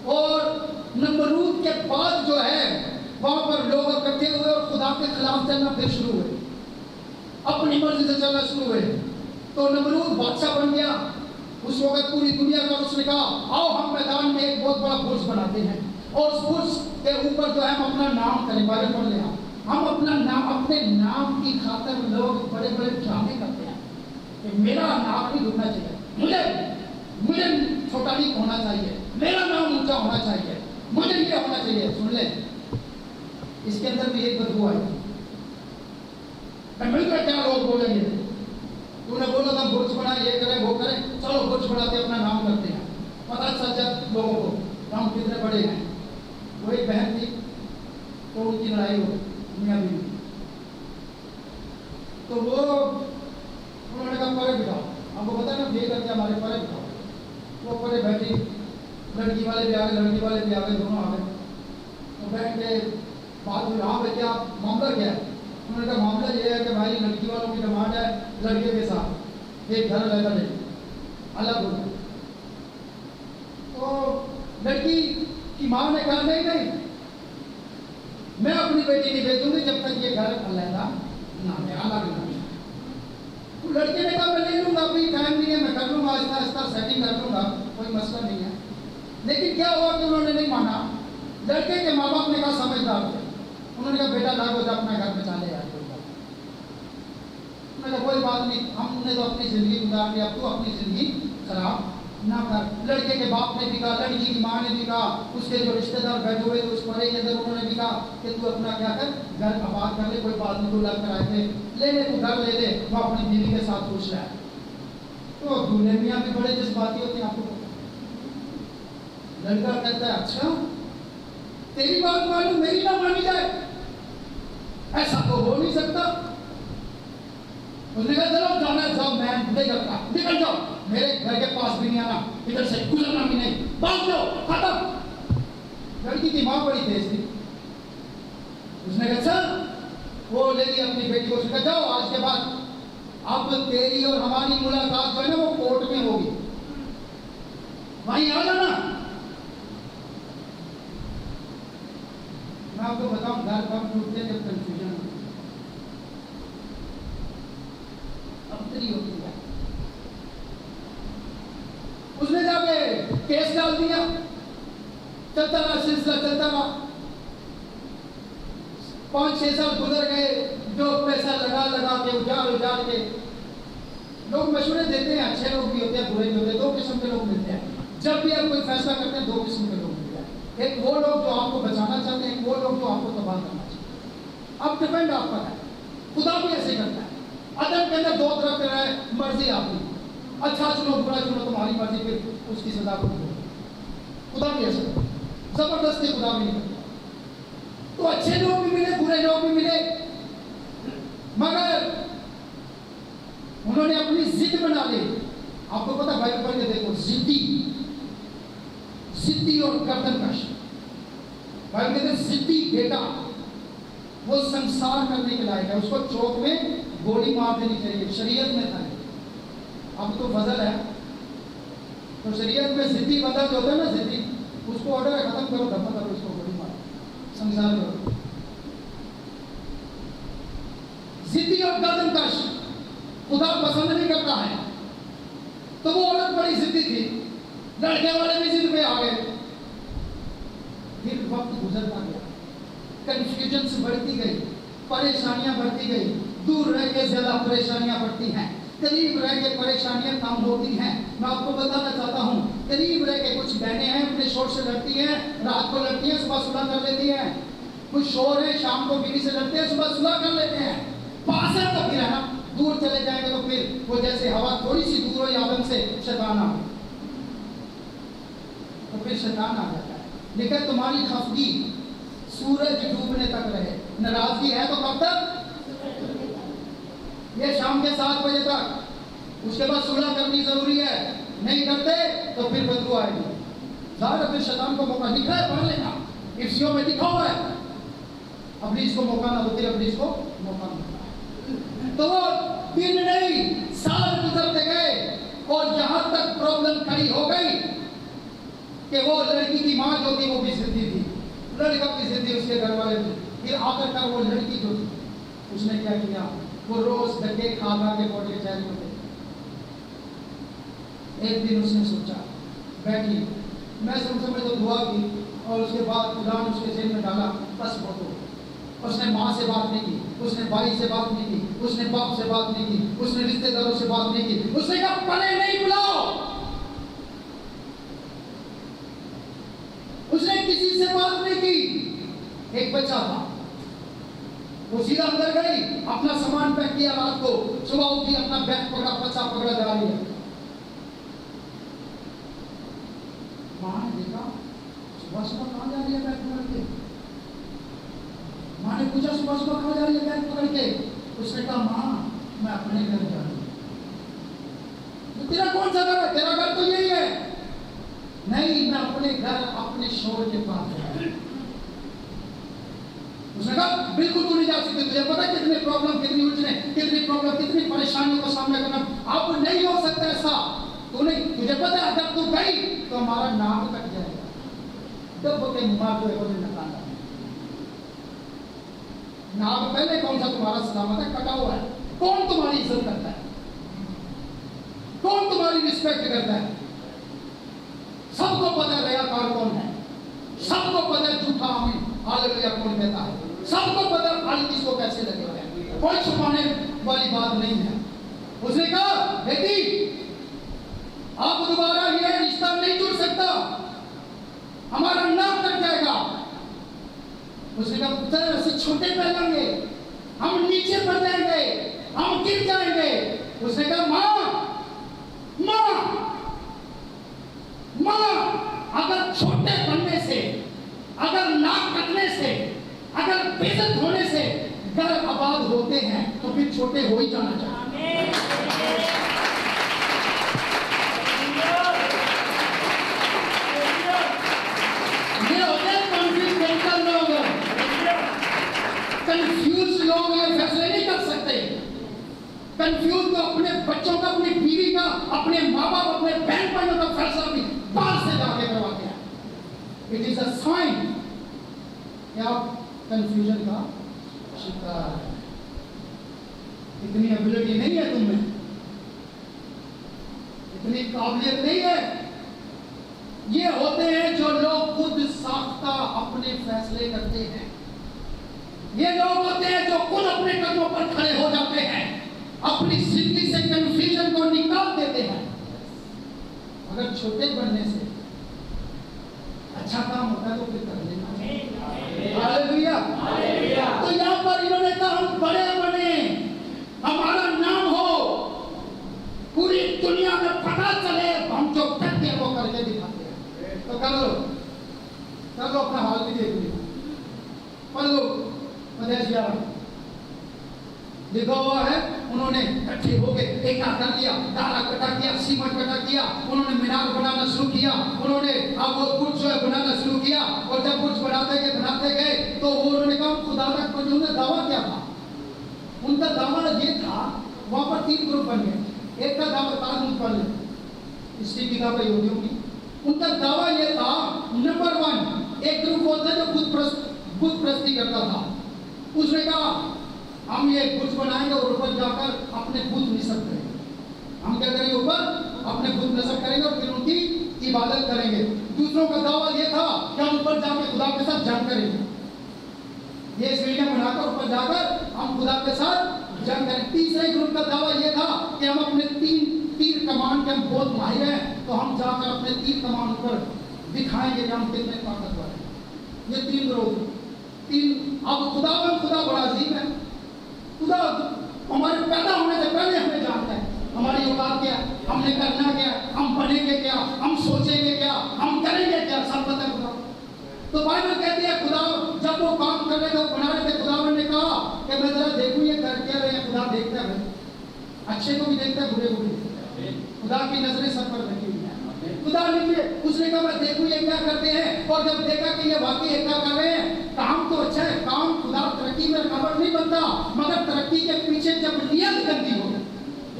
और नमरूद के बाद जो है वहां पर लोग इकट्ठे हुए और खुदा के खिलाफ चलना फिर शुरू हुए, अपनी मर्जी से चलना शुरू हुए। तो नमरूद बादशाह बन गया उस वक्त पूरी दुनिया का। उसने कहा आओ हम मैदान में एक बहुत बड़ा बुर्ज बनाते हैं, और उस बुर्ज के ऊपर जो है हम अपना नाम करें, बारे पढ़ लें हम अपना नाम, अपने नाम की खातिर लोग बड़े बड़े ड्रामे करते हैं कि मेरा नाम नहीं डूबना चाहिए, मुझे छोटा नहीं होना चाहिए, मेरा नाम ऊंचा होना चाहिए, मुझे ये होना चाहिए। सुन ले, इसके अंदर भी एक बदबू आई। मिलकर क्या लोग बोलेंगे, तूने बोला था बुर्ज बना, ये करें वो करें, चलो बुर्ज बनाते अपना नाम करते हैं। पता चल जाए लोगों को हम कितने बड़े हैं। वो एक बहन थी, तो उनकी लड़ाई हो मियां बीवी, तो वो उन्होंने कहा परे बिठाओ, हमको पता है ना ये करके हमारे परे बिठाओ। वो परे बैठी, लड़की वाले भी आ गए, लड़की वाले भी आ गए, दोनों आ गए। तो बैठ के बात हुई, हाँ भाई क्या मामला क्या है? उन्होंने कहा मामला ये है कि भाई लड़की वालों की डिमांड है लड़के के साथ एक घर अलग अलग हो गया। तो लड़की की माँ ने कहा नहीं नहीं, मैं अपनी बेटी नहीं भेजूंगी जब तक ये घर अलग ना अलग ना। तो लड़के ने कहा मैं ले लूंगा, अपनी टाइम नहीं है, मैं कर लूंगा, आहिस्ता आहिस्ता सेटिंग कर लूंगा, कोई मसला नहीं है। लेकिन क्या हुआ कि उन्होंने नहीं माना। लड़के के माँ बाप ने कहा समझदार थे, उन्होंने कहा बेटा लागो जा अपना घर बचा ले यार, कोई बात नहीं, हमने तो अपनी जिंदगी गुजार ली, अब तू अपनी जिंदगी खराब ना कर। लड़के के बाप ने भी कहा, लड़की की माँ ने भी कहा, उसके जो रिश्तेदार बैठे हुए थे उस परे के अंदर उन्होंने भी कहा कि तू अपना क्या कर, घर आबाद कर ले, कोई बात नहीं, तू लग कर आए थे ले ले, तू घर ले ले, वो अपनी बीवी के साथ खुश रहा। तो दूल्हे मियाँ भी बड़े जज्बाती होते हैं, आपको लड़का कहता है अच्छा तेरी बात मानू मेरी ना मानी जाए, ऐसा तो हो नहीं सकता। उसने कहा चलो जाना जाओ, मैं नहीं करता, निकल जाओ, मेरे घर के पास भी नहीं आना, इधर से गुजरना भी नहीं, भाग जाओ, खत्म। लड़की की माँ बड़ी तेज थी, उसने कहा चल, वो ले ली अपनी बेटी को, उसने कहा जाओ आज के बाद अब तेरी और हमारी मुलाकात जो है ना वो कोर्ट में होगी, वहीं आ जाना। मैं आपको बताऊं घर कब टूटते हैं, जब कंफ्यूजन होती है। उसने जाके केस डाल दिया, चलता रहा सिलसिला, चलता रहा। 5-6 साल गुजर गए, जो पैसा लगा के उजाड़ के लोग मशवरे देते हैं, अच्छे लोग भी होते हैं, बुरे भी होते हैं, 2 किस्म के लोग मिलते हैं। जब भी आप कोई फैसला करते हैं 2 किस्म के लोग मिलते हैं, एक वो लोग जो आपको बचाना चाहते हैं, वो लोग जो आपको तबाह करना चाहते हैं। अब डिपेंड आप पर है, खुदा भी ऐसे करता है। अदम के अंदर 2 तरफ है, मर्जी आपकी, अच्छा चुनो बुरा चुनो तुम्हारी मर्जी, फिर उसकी सजा को खुदा भी ऐसा जबरदस्ती खुदा भी नहीं करता। तो अच्छे लोग भी मिले, बुरे लोग भी मिले, मगर उन्होंने अपनी जिद बना ली। आपको पता बाइबल पढ़ के देखो, जिद्दी और गर्दनकश। बाइबल कहते हैं जिद्दी बेटा वो संसार करने के लायक है, उसको चौक में गोली मार देनी चाहिए, शरीयत में था। अब तो फजल है, तो शरीयत में जिद्दी बंदा जो होता है ना, जिद्दी, उसको ऑर्डर है खत्म करो, धब्बा करो, उसको गोली मारो, संसार करो। जिद्दी और गर्दनकश खुदा पसंद नहीं करता है। तो वो औरत बड़ी जिद्दी थी, लड़के वाले भी जिद पे आ गए। फिर वक्त गुजरता गया, कंफ्यूजन से बढ़ती गई, परेशानियां बढ़ती गई, दूर रह के ज्यादा परेशानियां बढ़ती हैं, करीब रह के परेशानियां कम होती हैं। मैं आपको बताना चाहता हूं करीब रह के, कुछ बहनें हैं अपने शोर से लड़ती हैं, रात को लड़ती हैं, सुबह सुलह कर लेती हैं। कुछ शोर है, शाम को बीवी से लड़ते हैं, सुबह सुलह कर लेते हैं। पास है तो फिर है ना, दूर चले जाएंगे तो फिर वो जैसे हवा थोड़ी सी दूर हो आदम से शैतान आ, तो फिर शैतान आ जाता है। लेकिन तुम्हारी खफगी सूरज डूबने तक रहे। नाराजगी है तो कब तक? ये शाम के 7 बजे तक। उसके बाद सुलह करनी जरूरी है, नहीं करते तो फिर बदबू आएगी। ज़ाहिर फिर शैतान को मौका लिखा है, पढ़ लेना, इफ्सियों में लिखा हुआ है। अब्लीस को मौका ना दो, फिर अब्लीस को मौका मिलता है। तो वो दिन नहीं, साल गुजरते गए और जहां तक प्रॉब्लम खड़ी हो गई कि वो लड़की की माँ जो थी वो भी जिद्दी थी, लड़का भी जिद्दी, उसके घर वाले भी। फिर आखिरकार वो लड़की जो थी उसने क्या किया, वो रोज धक्के खा के कोर्ट कचहरी में गई। एक दिन उसने सोचा, बैठी, मैं समझ तो दुआ की और उसके बाद खुदा ने उसके जेल में डाला, बस वो तो उसने माँ से बात नहीं की, उसने भाई से बात नहीं की, उसने बाप से बात नहीं की, उसने रिश्तेदारों से बात नहीं की। उसने कहा पले नहीं बुलाओ। उसने किसी से बात नहीं की। एक बच्चा था, वो सीधा अंदर गई, अपना सामान पैक किया, रात को सुबह उठी, अपना बैग पकड़ा, बच्चा पकड़ा, जा रही है। माँ ने देखा सुबह सुबह कहाँ जा रही है बैग पकड़ के। माँ ने पूछा सुबह सुबह कहाँ जा रही है बैग पकड़ के। उसने कहा माँ मैं अपने घर जा रही हूँ। तो तेरा कौन सा घर है? तेरा घर तो यही है। नहीं, मैं अपने घर अपने शोर के पास जा रही हूँ। उसने कहा बिल्कुल तू नहीं जा सकती, तुझे पता है कितने प्रॉब्लम, कितनी उलझने, कितनी प्रॉब्लम, कितनी परेशानियों का सामना करना। अब नहीं हो सकता ऐसा। तू नहीं, तुझे पता है अगर तू गई तो हमारा नाम कट जाएगा। डब्बो के मुंह को निकालना नाम पहले कौन सा तुम्हारा सलामत है? कटा हुआ है। कौन तुम्हारी इज्जत करता है? कौन तुम्हारी रिस्पेक्ट करता है? सबको पता है रयाकार कौन है, सबको पता है झूठा हमें हालेलुया कौन कहता है, सबको पता है खाली किसको कैसे लगेगा। कोई छुपाने वाली बात नहीं है। उसने कहा बेटी आप दोबारा ये रिश्ता नहीं जुड़ सकता, हमारा नाम कट जाएगा। उसने कहा पुत्र ऐसे छोटे पहलेंगे, हम नीचे पड़ जाएंगे, हम गिर जाएंगे। उसने कहा माँ माँ माँ अगर छोटे बनने से, अगर नाक कटने से, अगर बेइज्जत होने से घर आबाद होते हैं तो फिर छोटे हो ही जाना चाहिए। ये होते हैं कॉन्फ्लिक्ट लोग, कंफ्यूज लोग ये फैसले नहीं कर सकते। कंफ्यूज तो अपने बच्चों का, अपनी बीवी का, अपने माँ बाप, अपने बहन भाइयों का फैसला भी बाहर से जाके करवाते हैं। इट इज अ साइन कि आप कंफ्यूजन का शिकार है। इतनी एबिलिटी नहीं है तुम में, इतनी काबिलियत नहीं है। ये होते हैं जो लोग खुद साख्ता अपने फैसले करते हैं। ये लोग होते हैं जो खुद अपने कदमों पर खड़े हो जाते हैं, अपनी जिंदगी से कंफ्यूजन को निकाल देते हैं। अगर छोटे बनने से अच्छा काम होता है तो फिर कर लेना। हालेलुया। तो यहाँ पर इन्होंने कहा हम बड़े बने, हमारा नाम हो, पूरी दुनिया में पता चले, हम जो करते हैं वो करके दिखाते हैं। तो कर लो अपना हाल भी देख लो। पढ़ लो मदेशिया लिखा हुआ है, उन्होंने इकट्ठे होके एक कर दिया, दारा इकट्ठा किया, सीमेंट इकट्ठा किया, उन्होंने मीनार बनाना शुरू किया, उन्होंने अब वो बुर्ज जो है बनाना शुरू किया। और जब बुर्ज बनाते गए तो वो उन्होंने कहा खुदा तक पर उन्होंने दावा क्या था? उनका दावा ये था, वहां पर 3 ग्रुप बन गए। एक का दावा ताजमहल पढ़ ले, इसकी किताब है यहूदियों की। उनका दावा ये था, नंबर 1 एक ग्रुप होता है जो बुत प्रस्ती करता था। उसने कहा हम ये बुत बनाएंगे और ऊपर जाकर अपने बुत निसब करेंगे। हम क्या करेंगे? ऊपर अपने बुत निसब करेंगे और फिर उनकी इबादत करेंगे। दूसरों का दावा ये था कि हम ऊपर जाकर खुदा के साथ जंग करेंगे। ये सीढ़ियां बनाकर ऊपर जाकर हम खुदा के साथ जंग करेंगे। तीसरे ग्रुप का दावा ये था कि हम अपने 3 तीर कमान मान के हम बहुत माहिर हैं, तो हम जाकर अपने तीर कमान पर दिखाएंगे कि हम कितने ताकतवर हैं। ये तीन ग्रोह, तीन। अब खुदा बड़ा अजीम है। खुदा हमारे पैदा होने से पहले हमें जानता है हमारी औकात क्या, हमने करना क्या, हम बनेंगे क्या, हम सोचेंगे क्या, हम करेंगे क्या, सब पता है खुदा। तो बाइबल कहती है खुदा जब वो काम कर रहे थे, बना रहे थे, खुदावन ने कहा कि मैं जरा देखूं ये कर क्या रहे हैं। खुदा देखता है, अच्छे को भी देखता है, बुरे को भी देखता है। खुदा की नजरें सब पर रखी हुई है। खुदा ने उसने कहा मैं देखूं ये क्या करते हैं, और जब देखा कि ये वाकई क्या कर रहे हैं, काम तो अच्छा है, काम खुदा तरक्की में खबर नहीं बनता, मगर तरक्की के पीछे जब नियत गंदी हो,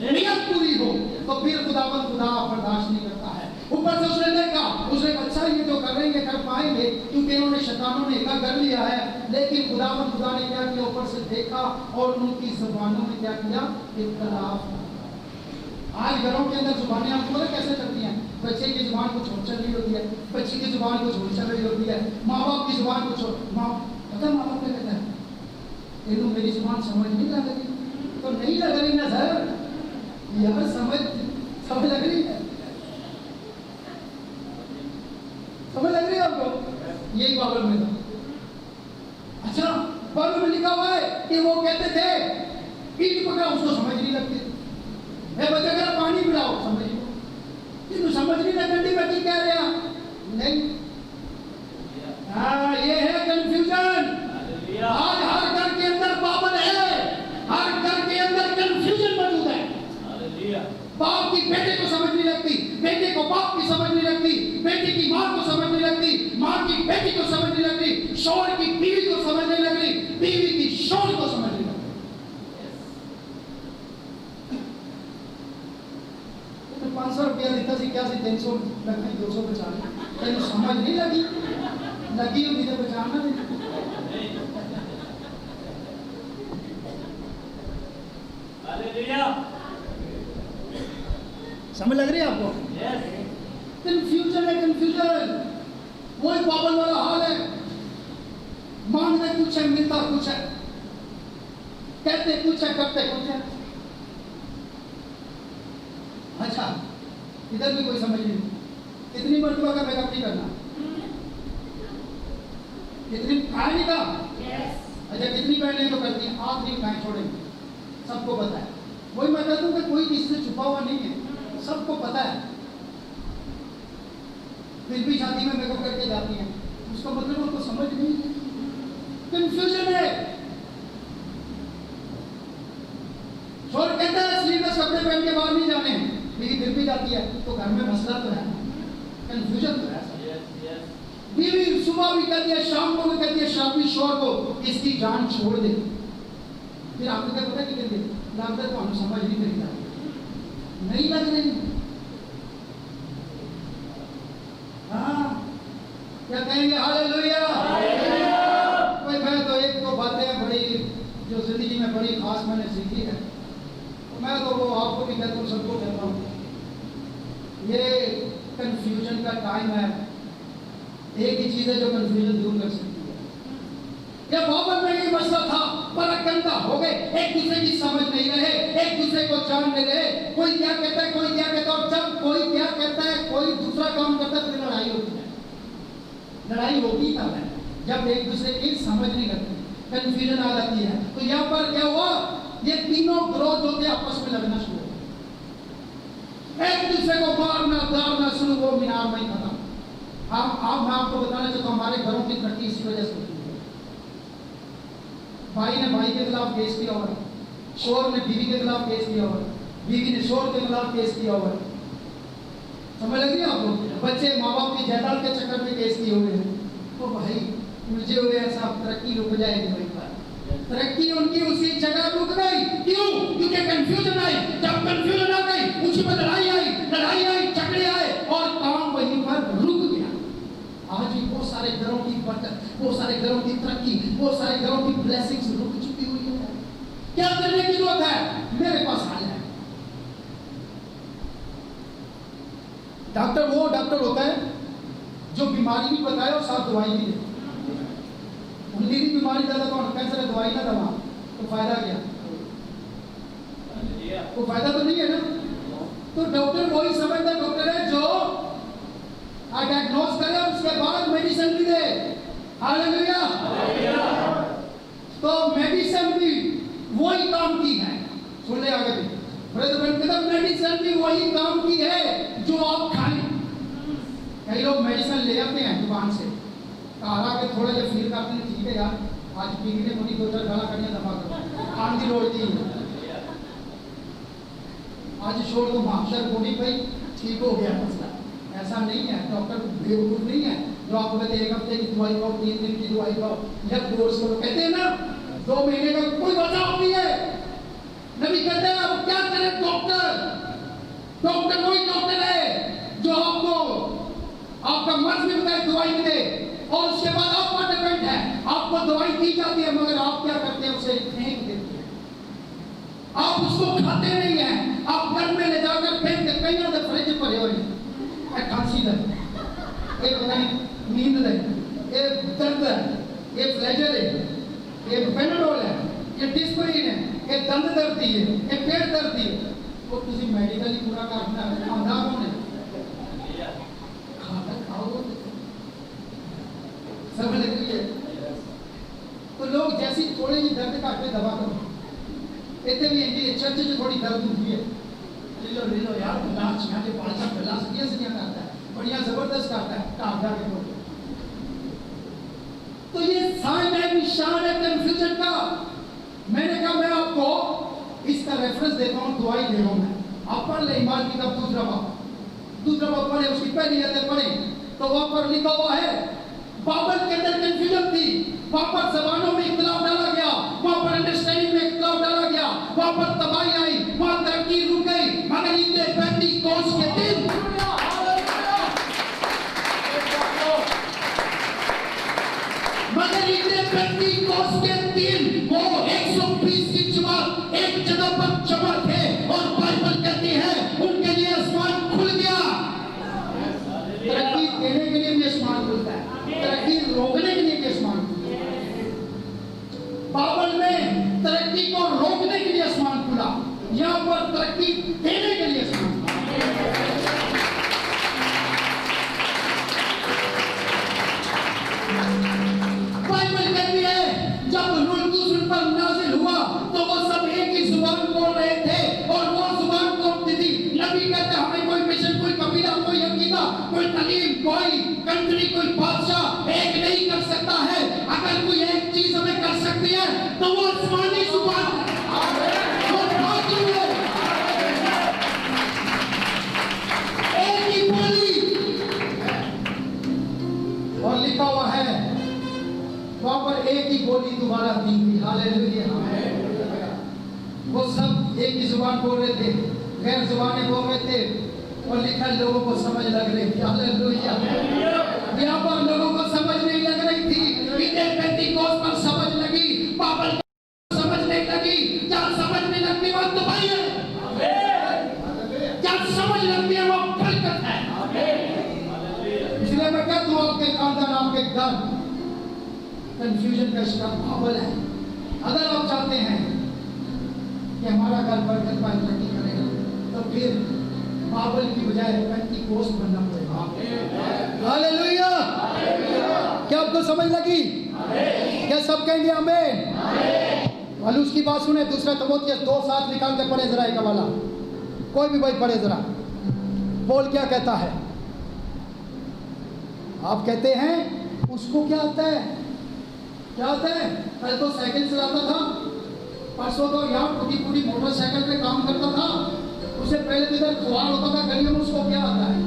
नियत पूरी हो, तो फिर खुदा बर्दाश्त नहीं करता है। ऊपर से उसने देखा, उसने अच्छा ये जो कर रहे हैं कर पाएंगे, क्योंकि इन्होंने शैतानों ने इतना कर लिया है। लेकिन खुदा ने क्या किया, ऊपर से देखा और उनकी जुबानों में क्या किया, इख्तिलाफ। आज घरों के अंदर जुबानें आपको पता कैसे चलती हैं? बच्चे की जुबान कुछ और चल रही होती है, बच्ची की जुबान कुछ और चल रही होती है, माँ बाप की जुबान कुछ और। पता माँ बाप क्या कहता है, इन्हों मेरी जुबान समझ नहीं लग रही, तो नहीं लग रही ना सर, यार समझ लग रही है, समझ लग रही है आपको? यही बाइबल में था। अच्छा, बाइबल में लिखा हुआ है कि वो कहते थे ईट पकड़ा, उसको समझ नहीं लगती। बच्चा अगर पानी पिलाओ समझ लो, किन्तु समझ नहीं लगती बच्ची कह रहे हैं नहीं। हाँ, ये है कंफ्यूजन। आज हर घर के अंदर बाइबल है, हर घर के अंदर कंफ्यूजन मौजूद है। बाप की बेटे को समझ नहीं लगती, बेटे को बाप की समझ नहीं लगती, बेटी की माँ को समझ नहीं लगती, माँ की बेटी को समझ नहीं लगती, शौहर की बीवी को समझ नहीं लग रही, बीवी की शौहर को समझ नहीं लगती। 500 रुपया देता सी क्या सी 300 लगती 250 तेन समझ नहीं लगी होगी तो पहचानना नहीं। समझ लग रही है आपको? कंफ्यूजन है, कंफ्यूजन। वही बाइबल वाला हाल है, मांगते कुछ है, मिलता कुछ है, कहते कुछ है, करते कुछ है। अच्छा, इधर भी कोई समझ नहीं, कितनी मरतबा का मेकअप नहीं करना, कितनी खाए नहीं का, अच्छा कितनी पहले तो करती है, आखिरी खाए छोड़ेंगे, सबको पता है। वही मैं कहता हूँ कि कोई किसी से छुपा हुआ नहीं है, सबको पता है, फिर भी शादी में मेकअप करके जाती हैं, उसका मतलब उनको समझ नहीं है, कंफ्यूजन है। छोड़ कहता है स्लीवलेस कपड़े पहन के बाहर नहीं जाने हैं, लेकिन फिर भी जाती है, तो घर में मसला तो है, कंफ्यूजन तो है। बीवी सुबह भी कहती है, शाम को भी कहती है, शादी शौहर को इसकी जान छोड़ दे। फिर आपको क्या पता कि कहती है लगता तो हमें समझ नहीं लगता, नहीं लग रही। हाँ, क्या कहेंगे? हालेलुया। मैं तो एक तो बातें बड़ी जो जिंदगी में बड़ी खास मैंने सीखी है, तो मैं तो वो आपको भी कहता हूँ, सबको कहता हूँ, ये कंफ्यूजन का टाइम है। एक ही चीज है जो कंफ्यूजन दूर कर सकती है। या बाबर में ये मसला था, परखंडा हो गए, एक दूसरे की समझ नहीं रहे, एक दूसरे को जान नहीं रहे, कोई क्या कहता है, कोई क्या कहता है, और जब कोई क्या कहता है, कोई दूसरा काम करता है, फिर लड़ाई होती है। लड़ाई होती तब है जब एक दूसरे की समझ नहीं लगती, कंफ्यूजन आ जाती है। तो यहाँ पर क्या हुआ, ये तीनों ग्रोह जो थे आपस में लड़ना शुरू हो, एक दूसरे को मारना शुरू, वो मीनार में ही खत्म। अब मैं आपको बताना चाहता हूँ, हमारे घरों की तरक्की इसी वजह से होती है। भाई ने भाई के खिलाफ केस किया हुआ है, शोहर ने बीवी के खिलाफ केस किया हुआ है, बीवी ने शोहर के खिलाफ केस किया हुआ है। समझ लग रही है आपको? बच्चे माँ बाप की जायदाद के चक्कर में केस किए हुए हैं। तो भाई उलझे हुए ऐसा तरक्की रुक जाएगी, भाई तरक्की उनकी उसी जगह रुक गई। क्यों? क्योंकि कंफ्यूजन आई। जब कंफ्यूजन आ गई, उसी पर लड़ाई आई, झगड़े आए, और काम वहीं पर रुक गया। आज भी बहुत सारे घरों की बरकत, बहुत सारे घरों की तरक्की, बहुत सारे घरों की ब्लेसिंग्स रुक चुकी हुई है। क्या करने की जरूरत है? मेरे पास हल है। डॉक्टर होता है जो बीमारी भी बताए और साथ दवाई भी दे। उनकी भी बीमारी ज्यादा कौन, कैंसर है, दवाई ना दवा, तो फायदा क्या? कोई फायदा तो नहीं है ना। तो डॉक्टर वही समझता डॉक्टर है जो डायग्नोस करे उसके बाद मेडिसिन भी दे। हालेलुया। तो मेडिसिन भी वही काम की है। सुन ले आगे भी ब्रदर, मेडिसिन भी वही काम की है जो आप खाएं। कई लोग मेडिसिन ले आते हैं दुकान से, कहा के थोड़ा ये फील करते हैं, ठीक है यार आज पीने को नहीं दो चार गाला करने दबा कर खान की लोड़ दी आज छोड़ दो मास्टर बॉडी भाई ठीक हो गया मसला। ऐसा नहीं है, डॉक्टर बेवकूफ नहीं है जो आपको कहते हैं 1 हफ्ते की दवाई खाओ, 3 दिन की दवाई खाओ या कोर्स करो। कहते हैं ना 2 महीने का कोई बचाव नहीं है। नबी कहते हैं अब क्या करें डॉक्टर वही डॉक्टर है जो आपको आपका मर्ज भी बताए दवाई भी दे और उसके बाद आप पर डिपेंड है। आपको दवाई दी जाती है मगर आप क्या करते हैं उसे फेंक देते हैं। आप उसको खाते नहीं है, आप घर में ले जाकर फेंक दे। कई लोग फ्रिज पर है खांसी दर्द, एक नींद है, एक दर्द है, एक फ्लैजर है, एक पेनाडोल है, ये डिस्प्रिन है, एक दंद दर्द है, एक पेट दर्द है। वो किसी मेडिकल ही पूरा करना है आधा कौन है खाता खाओ सब लगी है। तो लोग जैसी थोड़ी ही दर्द काटते दबा करो इतने भी इनकी चर्च से थोड़ी दर्द होती है ले लो यार लाश यहाँ के पाँच साल पहला सदियाँ करता है बढ़िया जबरदस्त करता है कागजा के बोल। तो ये साइन है निशान है कंफ्यूजन का। मैंने कहा मैं आपको इसका रेफरेंस देता हूँ, दवाई दे रहा हूँ मैं। आप पढ़ ले ईमान की किताब दूसरा बाब पढ़े, उसकी पहली आयत पढ़े तो वहां पर लिखा हुआ है बाइबल के अंदर कंफ्यूजन थी, वहां पर जबानों में इख्तिलाफ डाला गया, वहां पर अंडरस्टैंडिंग में इख्तिलाफ डाला गया, वहां पर तबाही आई, वहां तरक्की रुक गई। मगर इतने पेंटिकोस्ट के दिन वो 120 की जमात एक जगह पर जमा थे और बाइबल कहती है उनके लिए आसमान खुल गया। तरक्की देने के लिए भी आसमान खुलता है, तरक्की रोकने के लिए भी आसमान खुलता है। बाइबल में तरक्की को रोकने के लिए आसमान खुला, यहाँ पर तरक्की देने के लिए आसमान खुला। बाइबल कहती है जब रूल दूसरे पर नाजिल हुआ तो वो सब एक ही जुबान बोल रहे थे और वो जुबान कौन थी? नबी कहते हमें कोई मिशन, कोई कबीला, कोई अकीदा, कोई तालीम, कोई कंट्री, कोई बादशाह एक नहीं कर सकता है। अगर कोई एक चीज हमें कर सकती है तो वो आसमानी जुबान एक ही बोली और लिखा हुआ है वहां पर एक ही बोली दोबारा दी गई। हालेलुया। वो सब एक ही जुबान बोल रहे थे, गैर जुबानें बोल रहे थे और लिखा लोगों को समझ लग रही थी। हालेलुया। यहाँ पर लोगों को समझ नहीं लग रही थी, इतने पेंटिकोस्ट पर समझ लगी, बाइबल समझ नहीं लगी। जहाँ समझ नहीं लगती वहाँ तबाही है, जहाँ समझ लगती है वहाँ बरकत है। इसलिए मैं कहता हूँ आपके खानदान, आपके घर कंफ्यूजन का शिकार बाइबल है। अगर आप चाहते हैं कि हमारा घर बरकत पाए, तरक्की करेगा, तो फिर बाइबल की बजाय पेंटिकोस्ट बनना पड़ेगा। हालेलुया। क्या आपको समझ लगी? क्या सब कहेंगे आमीन? वालू उसकी बात सुने। दूसरा तीमुथियुस 2:7 निकाल के पढ़े जरा, एक वाला कोई भी भाई पढ़े जरा। बोल क्या कहता है? आप कहते हैं उसको क्या आता है? क्या होता है? कल तो साइकिल चलाता था, परसों तो यहाँ टूटी मोटरसाइकिल पे काम करता था, उसे पहले तो इधर खुआर होता था गलियों में, उसको क्या आता है?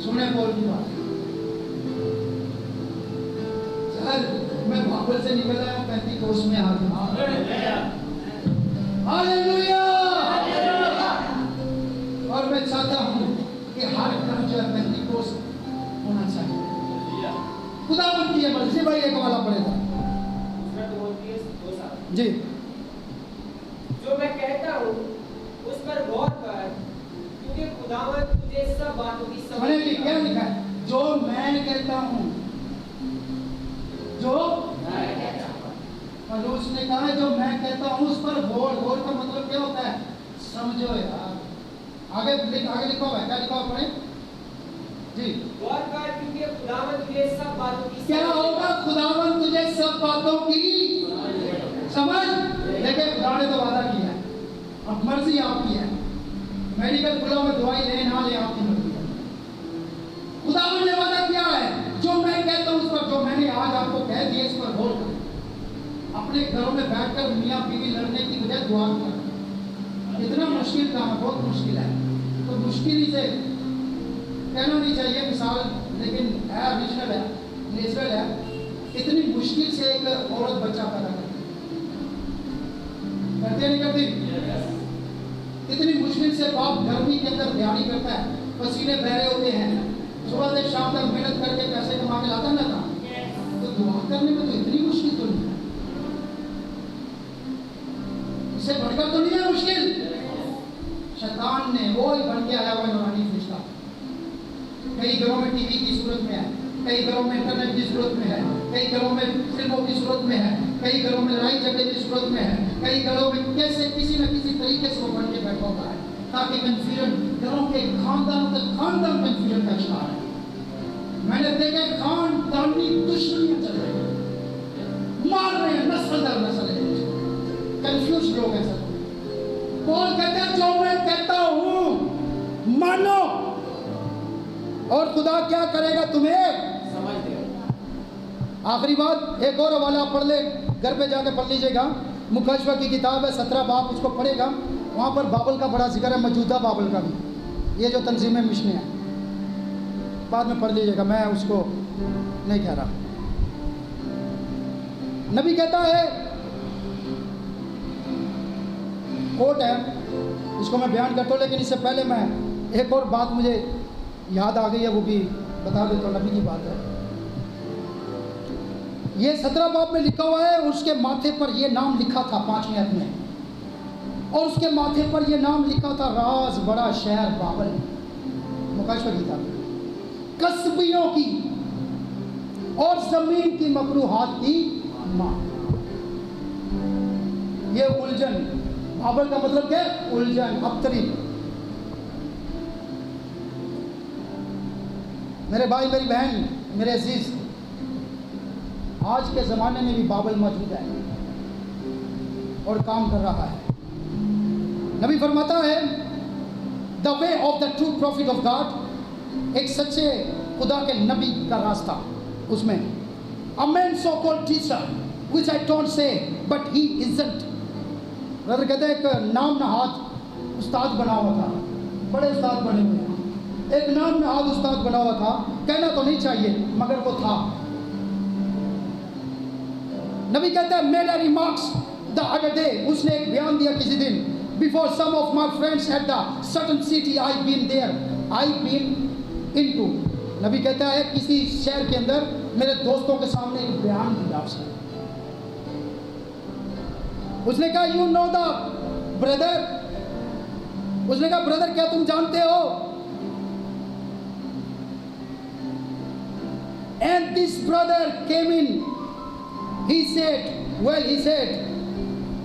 सुने बोल की बात। सर मैं बाइबल से निकल आया, पेंटिकोस्ट में आ गया। हालेलुया। और मैं चाहता हूँ कि हर घर जो है पेंटिकोस्ट होना चाहिए। खुदा की है मर्जी। भाई एक वाला पड़ेगा जी। जो मैं कहता हूँ उस पर गौर कर, क्योंकि खुदावंद तुझे सब बातों की समझ मैंने क्या लिखा है? जो मैं कहता हूँ, जो और उसने कहा है जो मैं कहता हूँ उस पर गौर। गौर का मतलब क्या होता है? समझो यार। आगे लिखा हुआ है, क्या लिखा हुआ पढ़े जी। गौर कर क्योंकि खुदावंद तुझे सब बातों की क्या होगा? खुदावन तुझे सब बातों की समझ। देखिए खुदा ने तो वादा किया है, अब मर्जी आपकी है। मेडिकल खुला में दवाई ले ना ले आपकी मर्जी है। खुदावन ने वादा किया है, जो मैं कहता हूँ उस पर, जो मैंने आज आपको कह दिया इस पर गौर करें। अपने घरों में बैठकर मियाँ बीवी लड़ने की बजाय दुआ किया। इतना मुश्किल काम है, बहुत मुश्किल है। तो मुश्किल ही से कहना नहीं चाहिए मिसाल, लेकिन है ओरिजिनल है, नेचुरल है। इतनी मुश्किल से एक औरत बच्चा पैदा करती नहीं करती? इतनी मुश्किल से बाप गर्मी के अंदर तैयारी करता है, पसीने बह रहे होते हैं, सुबह से शाम तक मेहनत करके पैसे कमा के लाता ना था। तो दुआ करने में तो इतनी मुश्किल तो नहीं है, इससे बढ़कर तो नहीं है मुश्किल। शैतान ने वो ही बन के आया हुआ नौरानी फरिश्ता। कई घरों में टीवी की सूरत में है, कई घरों में इंटरनेट की सूरत में है, कई घरों में फिल्मों की सूरत में है, कई घरों में लड़ाई झगड़े की सूरत में है, कई घरों में कैसे किसी न किसी तरीके से वो बन के बैठा होता है, ताकि कंफ्यूजन घरों के खानदान तक खानदान कंफ्यूजन का शिकार है। मैंने देखा खानदानी दुश्मनियां चल रही है, मार रहे हैं नस्ल दर नस्ल, कंफ्यूज लोग हैं सर। पौल कहते हैं जो मैं कहता हूं मानो, और खुदा क्या करेगा तुम्हें समझ देगा। आखिरी बात एक और हवाला पढ़ ले, घर पे जाके पढ़ लीजिएगा। मुकशवा की किताब है 17 बाब, उसको पढ़ेगा। वहाँ पर बाबल का बड़ा जिक्र है, मौजूदा बाबल का भी। ये जो तंजीमें मिशने हैं बाद में पढ़ लीजिएगा, मैं उसको नहीं कह रहा। नबी कहता है, कोट है, इसको मैं बयान करता हूँ, लेकिन इससे पहले मैं एक और बात मुझे याद आ गई है, वो भी बता देता हूँ। नबी की बात है, ये 17 बाब में लिखा हुआ है। उसके माथे पर ये नाम लिखा था 5वें अध्याय में, और उसके माथे पर ये नाम लिखा था राज बड़ा शहर बाबल, मुकशवा की किताब, कस्बियों की और जमीन की मकरूहात की मां। ये उलझन, बाबल का मतलब क्या? उलझन, अबतरी। मेरे भाई, मेरी बहन, मेरे अजीज, आज के ज़माने में भी बाबल मौजूद है और काम कर रहा है। नबी फरमाता है, the way of the true profit of God, एक सच्चे खुदा के नबी का रास्ता, उसमें a man so called teacher which I don't say but he isn't. Brother कहते हैं, एक नाम नहाद उस्ताद बना हुआ था, बड़े उस्ताद बने हुए हैं, एक नाम नहाद उस्ताद बना हुआ था, कहना तो नहीं चाहिए मगर वो था। नबी कहता है, made a remarks the other day, उसने एक बयान दिया किसी दिन, before some of my friends at the certain city I been there I been into. नबी कहता है, किसी शहर के अंदर मेरे दोस्तों के सामने एक बयान दिया उसने कहा, यू नो द ब्रदर, उसने कहा ब्रदर क्या तुम जानते हो? And this brother came in, he said, well he said,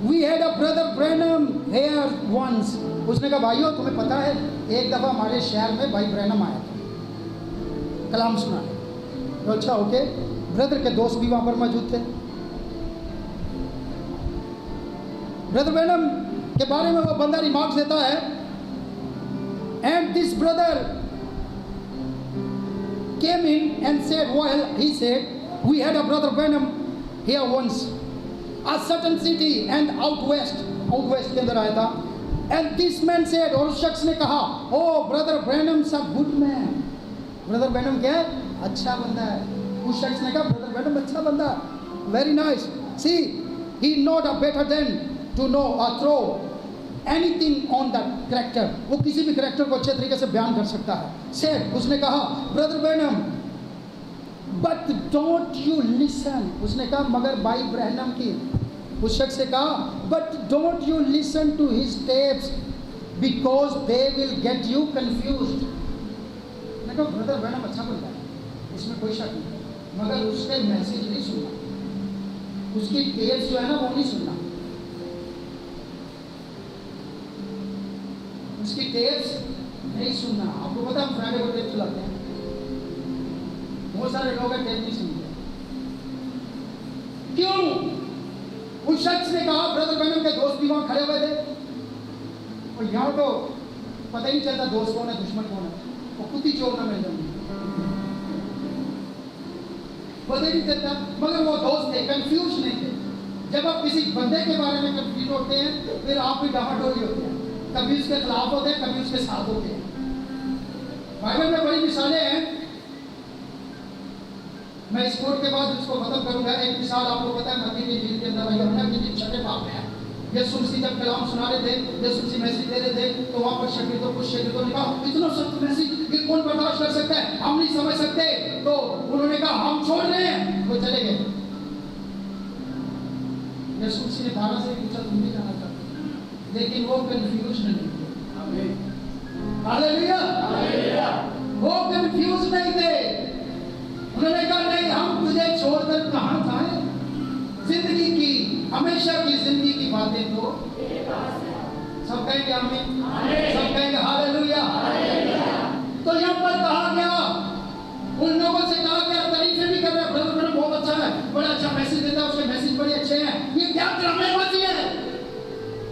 we had a brother Branham here once। उसने कहा भाइयों तुम्हें पता है एक दफ़ा हमारे शहर में भाई ब्रैनम आया था कलाम सुना। तो अच्छा ओके, ब्रदर के दोस्त भी वहाँ पर मौजूद थे। ब्रदर ब्रैनम के बारे में वो बंदा रिमार्क्स देता है, and this brother came in and said, well he said, we had a brother Branham here once, a certain city and out west के अंदर आया था। and this man said, और उस शख्स ने कहा, oh brother Branham's a good man। Brother Branham क्या है? अच्छा बंदा है। उस शख्स ने कहा ब्रदर ब्रैनम अच्छा बंदा, very nice, see he not a better than to know or throw anything on that character, वो किसी भी करेक्टर को अच्छे तरीके से बयान कर सकता है। said, उसने कहा brother Branham, but don't you listen, उसने कहा मगर भाई ब्रैनम की, उस शख्स से कहा but don't you listen to his tapes because they will get you confused। मैं कहा ब्रदर ब्रैनम अच्छा बोलता है, इसमें कोई शक नहीं, मगर उसके मैसेज नहीं सुनना, उसकी टेप्स जो है ना वो नहीं सुनना। उसकी टेप्स नहीं सुनना। आपको पता है हम फ्राइडे को टेप चलाते हैं, बहुत सारे लोग हैं टेप नहीं सुनते। क्यों? उस शख्स ने कहा, ब्रदर ब्रैनम के दोस्त भी वहां खड़े हुए थे, और यहाँ तो पता ही नहीं चलता दोस्त कौन है दुश्मन कौन है, और कुत्ती चोर ना मिल जाएंगे, पता ही नहीं चलता। मगर वो दोस्त थे, कंफ्यूज नहीं थे। जब आप किसी बंदे के बारे में कंफ्यूज होते हैं, फिर आप भी डामाडोली होते हैं, कभी उसके खिलाफ होते हैं, कभी उसके साथ होते हैं। बाइबल में बड़ी मिसालें हैं, मैं इस कोट के बाद उसको खत्म करूंगा। एक मिसाल आपको पता है मत्ती की इंजील के अंदर, यूहन्ना की इंजील 6 बाब में है। यीशु मसीह जब कलाम सुना रहे थे, यीशु मसीह मैसेज दे रहे थे, तो वहां पर शागिर्दों कुछ शागिर्दों ने कहा, इतना सख्त मैसेज कि कौन बर्दाश्त कर सकता है, हम नहीं समझ सकते। तो उन्होंने कहा हम छोड़ रहे हैं, वो चले गए। यीशु मसीह ने 12 से पूछा, तुम भी जाना चाहते हो? लेकिन वो कंफ्यूज नहीं थे। हालेलुया, वो कंफ्यूज नहीं थे। उन्होंने कहा नहीं, हम तुझे छोड़कर कहां जाएं? जिंदगी की, हमेशा की जिंदगी की बातें तो सब कहेंगे आमीन, सब कहेंगे हालेलुया। तो यहाँ पर कहा गया, उन लोगों से कहा गया, तारीफें भी कर रहे हैं, ब्रदर ब्रैनम बहुत अच्छा है, बड़ा अच्छा मैसेज देता है, उसके मैसेज बड़े अच्छे हैं, ये क्या ड्रामेबाजी है,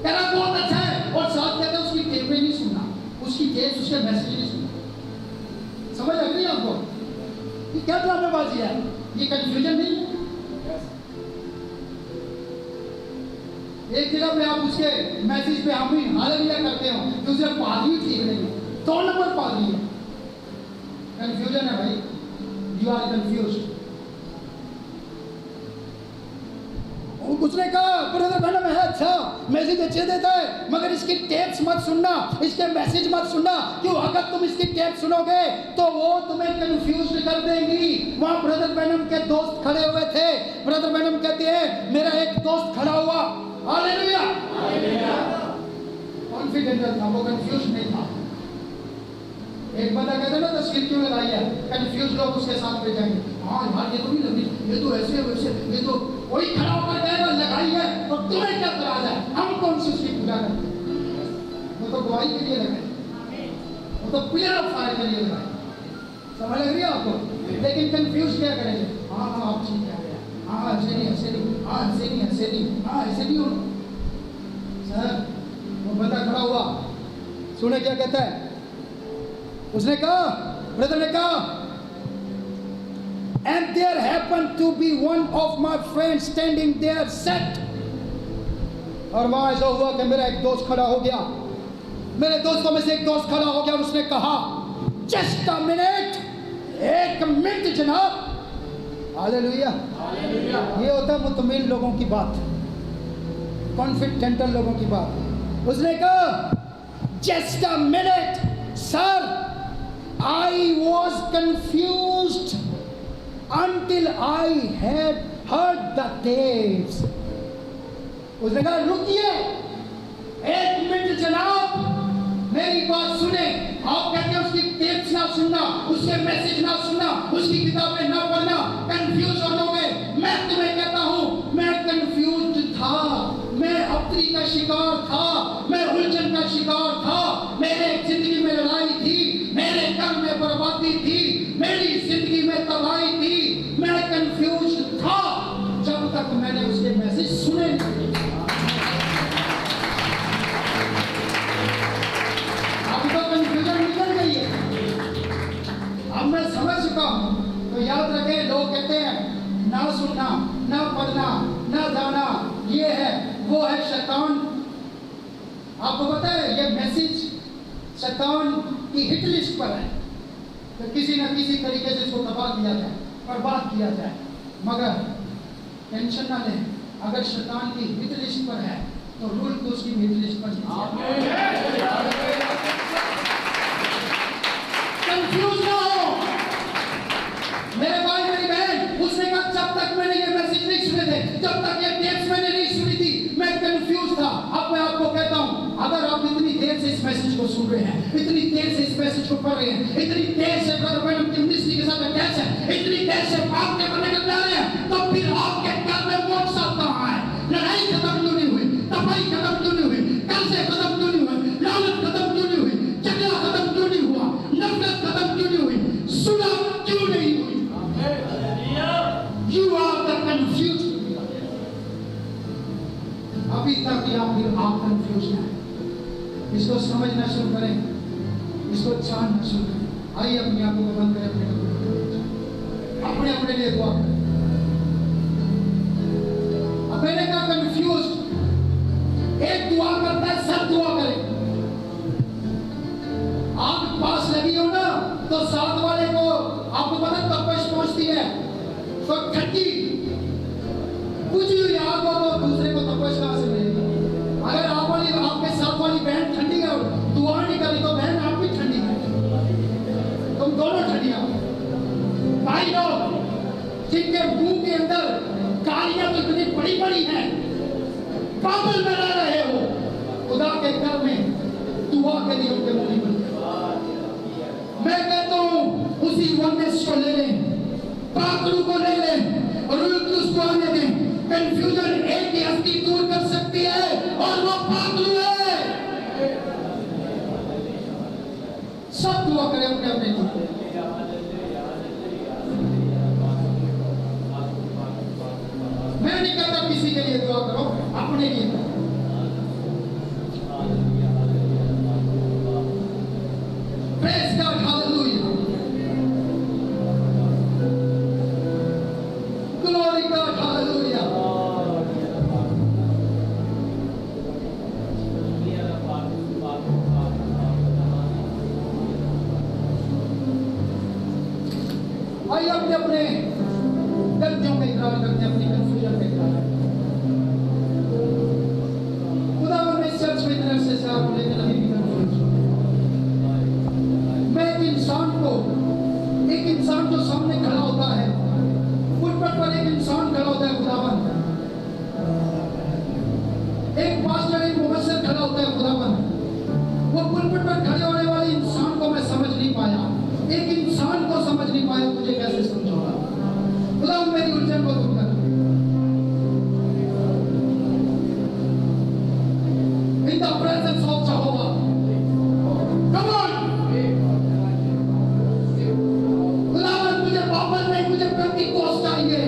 कह रहा बहुत अच्छा है, और साथ कहते हैं उसकी टेपें नहीं सुनना, उसकी टेप उसके मैसेज नहीं सुनना। समझ आ गई आपको? ये क्या ड्रामेबाजी है? ये कंफ्यूजन नहीं है? एक जगह पे आप उसके मैसेज पे हम ही हालेलुया करते हो, दूसरे पादरी ठीक नहीं है, 2 नंबर पादरी है। कंफ्यूजन है भाई, यू आर कंफ्यूज्ड। उसने कहा ब्रदर ब्रैनम है अच्छा, मैसेज अच्छे देता है, मगर इसकी टेप्स मत सुनना, इसके मैसेज मत सुनना। क्यों? अगर तुम इसकी टेप सुनोगे तो वो तुम्हें कंफ्यूज कर देंगी। वहां ब्रदर ब्रैनम के दोस्त खड़े हुए थे। ब्रदर ब्रैनम कहते हैं मेरा एक दोस्त खड़ा हुआ, हालेलुया, कॉन्फिडेंट था, वो कंफ्यूज नहीं था। एक बंदा कहता ना तस्वीर क्यों लगाई है, कंफ्यूज लोग उसके साथ में जाएंगे, हाँ यार ये तो नहीं लगी, ये तो ऐसे वैसे, ये तो कोई खड़ा होकर कहेगा लगाई है, और तुम्हें क्या तराज है, हम कौन सी उसकी पूजा करते हैं? वो तो गवाही के लिए लगाए, वो तो पिलर ऑफ फायर के लिए लगाए। समझ लग रही है आपको? लेकिन कंफ्यूज क्या करेंगे, हाँ हाँ आप ठीक कह रहे हैं, हाँ ऐसे नहीं ऐसे नहीं, हाँ ऐसे नहीं ऐसे नहीं, हाँ ऐसे नहीं हो। सर वो बंदा खड़ा हुआ, सुने क्या कहता है? उसने कहा, ब्रदर ने कहा, and there happened to be one of my friends standing there sat, और वहां ऐसा हुआ कि मेरा एक दोस्त खड़ा हो गया, मेरे दोस्तों में से एक दोस्त खड़ा हो गया, और उसने कहा जस्ट अ मिनट, 1 मिनट जनाब। हालेलुया, ये होता है मुतमिन लोगों की बात, कॉन्फिडेंटल लोगों की बात। उसने कहा just a minute sir, I was confused until I had heard the tapes. उसने कहा रुकिए 1 मिनट जनाब, मेरी बात सुने। आप कहते हैं उसकी टेप्स ना सुनना, उसके मैसेज ना सुनना, उसकी किताबें ना पढ़ना, कंफ्यूज हो जाओगे। मैं तुम्हें कहता हूं मैं कंफ्यूज था, मैं अपनी का शिकार था, मैं उलझन का शिकार था, मेरे जिंदगी में लड़ाई थी, मेरे घर में बर्बादी थी, मेरी जिंदगी में तबाही थी, मैं कंफ्यूज था जब तक मैंने उसके मैसेज सुने नहीं। अब तो कंफ्यूजन निकल गई है, अब मैं समझ चुका हूं। तो याद रखें, लोग कहते हैं ना सुनना, ना पढ़ना, ना जाना, ये है वो है शैतान। आपको पता है ये मैसेज शैतान की हिट लिस्ट पर है, तो किसी न किसी तरीके से इसको तबाह किया जाए, बर्बाद किया जाए। मगर टेंशन ना लें, अगर शैतान की हिट लिस्ट पर है तो रूल को उसकी हिट लिस्ट पर कंफ्यूज ना हो मेरे भाई मेरी बहन। उसने कहा जब तक मैंने ये मैसेज नहीं सुने थे, जब तक ये टेप्स मैंने नहीं सुनी थी, मैं कंफ्यूज था। अब मैं आपको कहता हूं, अगर आप इतनी देर से इस मैसेज को सुन रहे हैं, इतनी देर से इस मैसेज को पढ़ रहे हैं, इतनी देर से ब्रदर ब्रैनम की मिनिस्ट्री के साथ अटैच है, इतनी देर से बात के बनने कर रहे हैं, तो फिर आपके घर में मोक्षा कहां है? लड़ाई खत्म क्यों नहीं हुई? तबाही खत्म क्यों नहीं हुई? कर्जे खत्म क्यों नहीं हुए? लानत खत्म क्यों नहीं हुई? इसको समझना शुरू करें, इसको जानना शुरू करें। आइए अपनी आंखों को बंद करें, अपने अपने लिए दुआ करें। अब मैंने कहा कंफ्यूज, एक दुआ करता है, सब दुआ करें। आग पास लगी हो ना तो साथ वाले को आपको पता तपश पहुंचती है तो ठंडी बुझी हुई आग हो तो दूसरे को तपश कहां से मिलेगी? अगर आपके साथ वाली बहन ठंडी है, दुआ नहीं करी तो बहन आप भी ठंडी है, तुम दोनों ठंडियां। भाई लोग जिनके मुंह के अंदर गालियां तो इतनी बड़ी बड़ी हैं, बाबल में रह रहे हो, खुदा के घर में दुआ के लिए उनके मुंह नहीं बनते। मैं कहता हूं उसी वननेस को ले लें, पाकरू को ले लें और उसको आने दें। कंफ्यूजन एक ही हस्ती दूर कर सकती है और वो पाकरू है। सब दुआ करें अपने अपने लिए। मैं नहीं कहता किसी के लिए दुआ करो, अपने लिए करो। Praise God, hallelujah. Glory God, hallelujah. आइए अपने अपने गलतियों का इकरार करते हैं, अपनी कंफ्यूजन का इकरार करते हैं। खुदावंद ने चर्च में तरफ से साफ लेकिन अभी भी कंफ्यूज हूं। मैं एक इंसान जो सामने खड़ा होता है, पुलपट पर एक इंसान खड़ा होता है, खुदावंद एक पास्टर, एक मुबस्सिर खड़ा होता है, खुदावंद वो पुलपट पर खड़े होने वाले इंसान को मैं समझ नहीं पाया, एक इंसान को समझ नहीं पाया, मुझे कैसे समझाऊंगा? खुदावंद मेरी उलझन को दूर कर। In the presence of Jehovah, come on, खुदावंद मुझे बाबल नहीं, मुझे पेंटिकोस्ट चाहिए।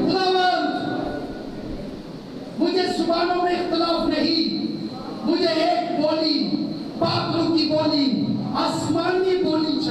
खुदावंद मुझे जुबानों में इख्तिलाफ नहीं, मुझे एक बोली, पाकरू की बोली, आसमानी बोली चाहिए।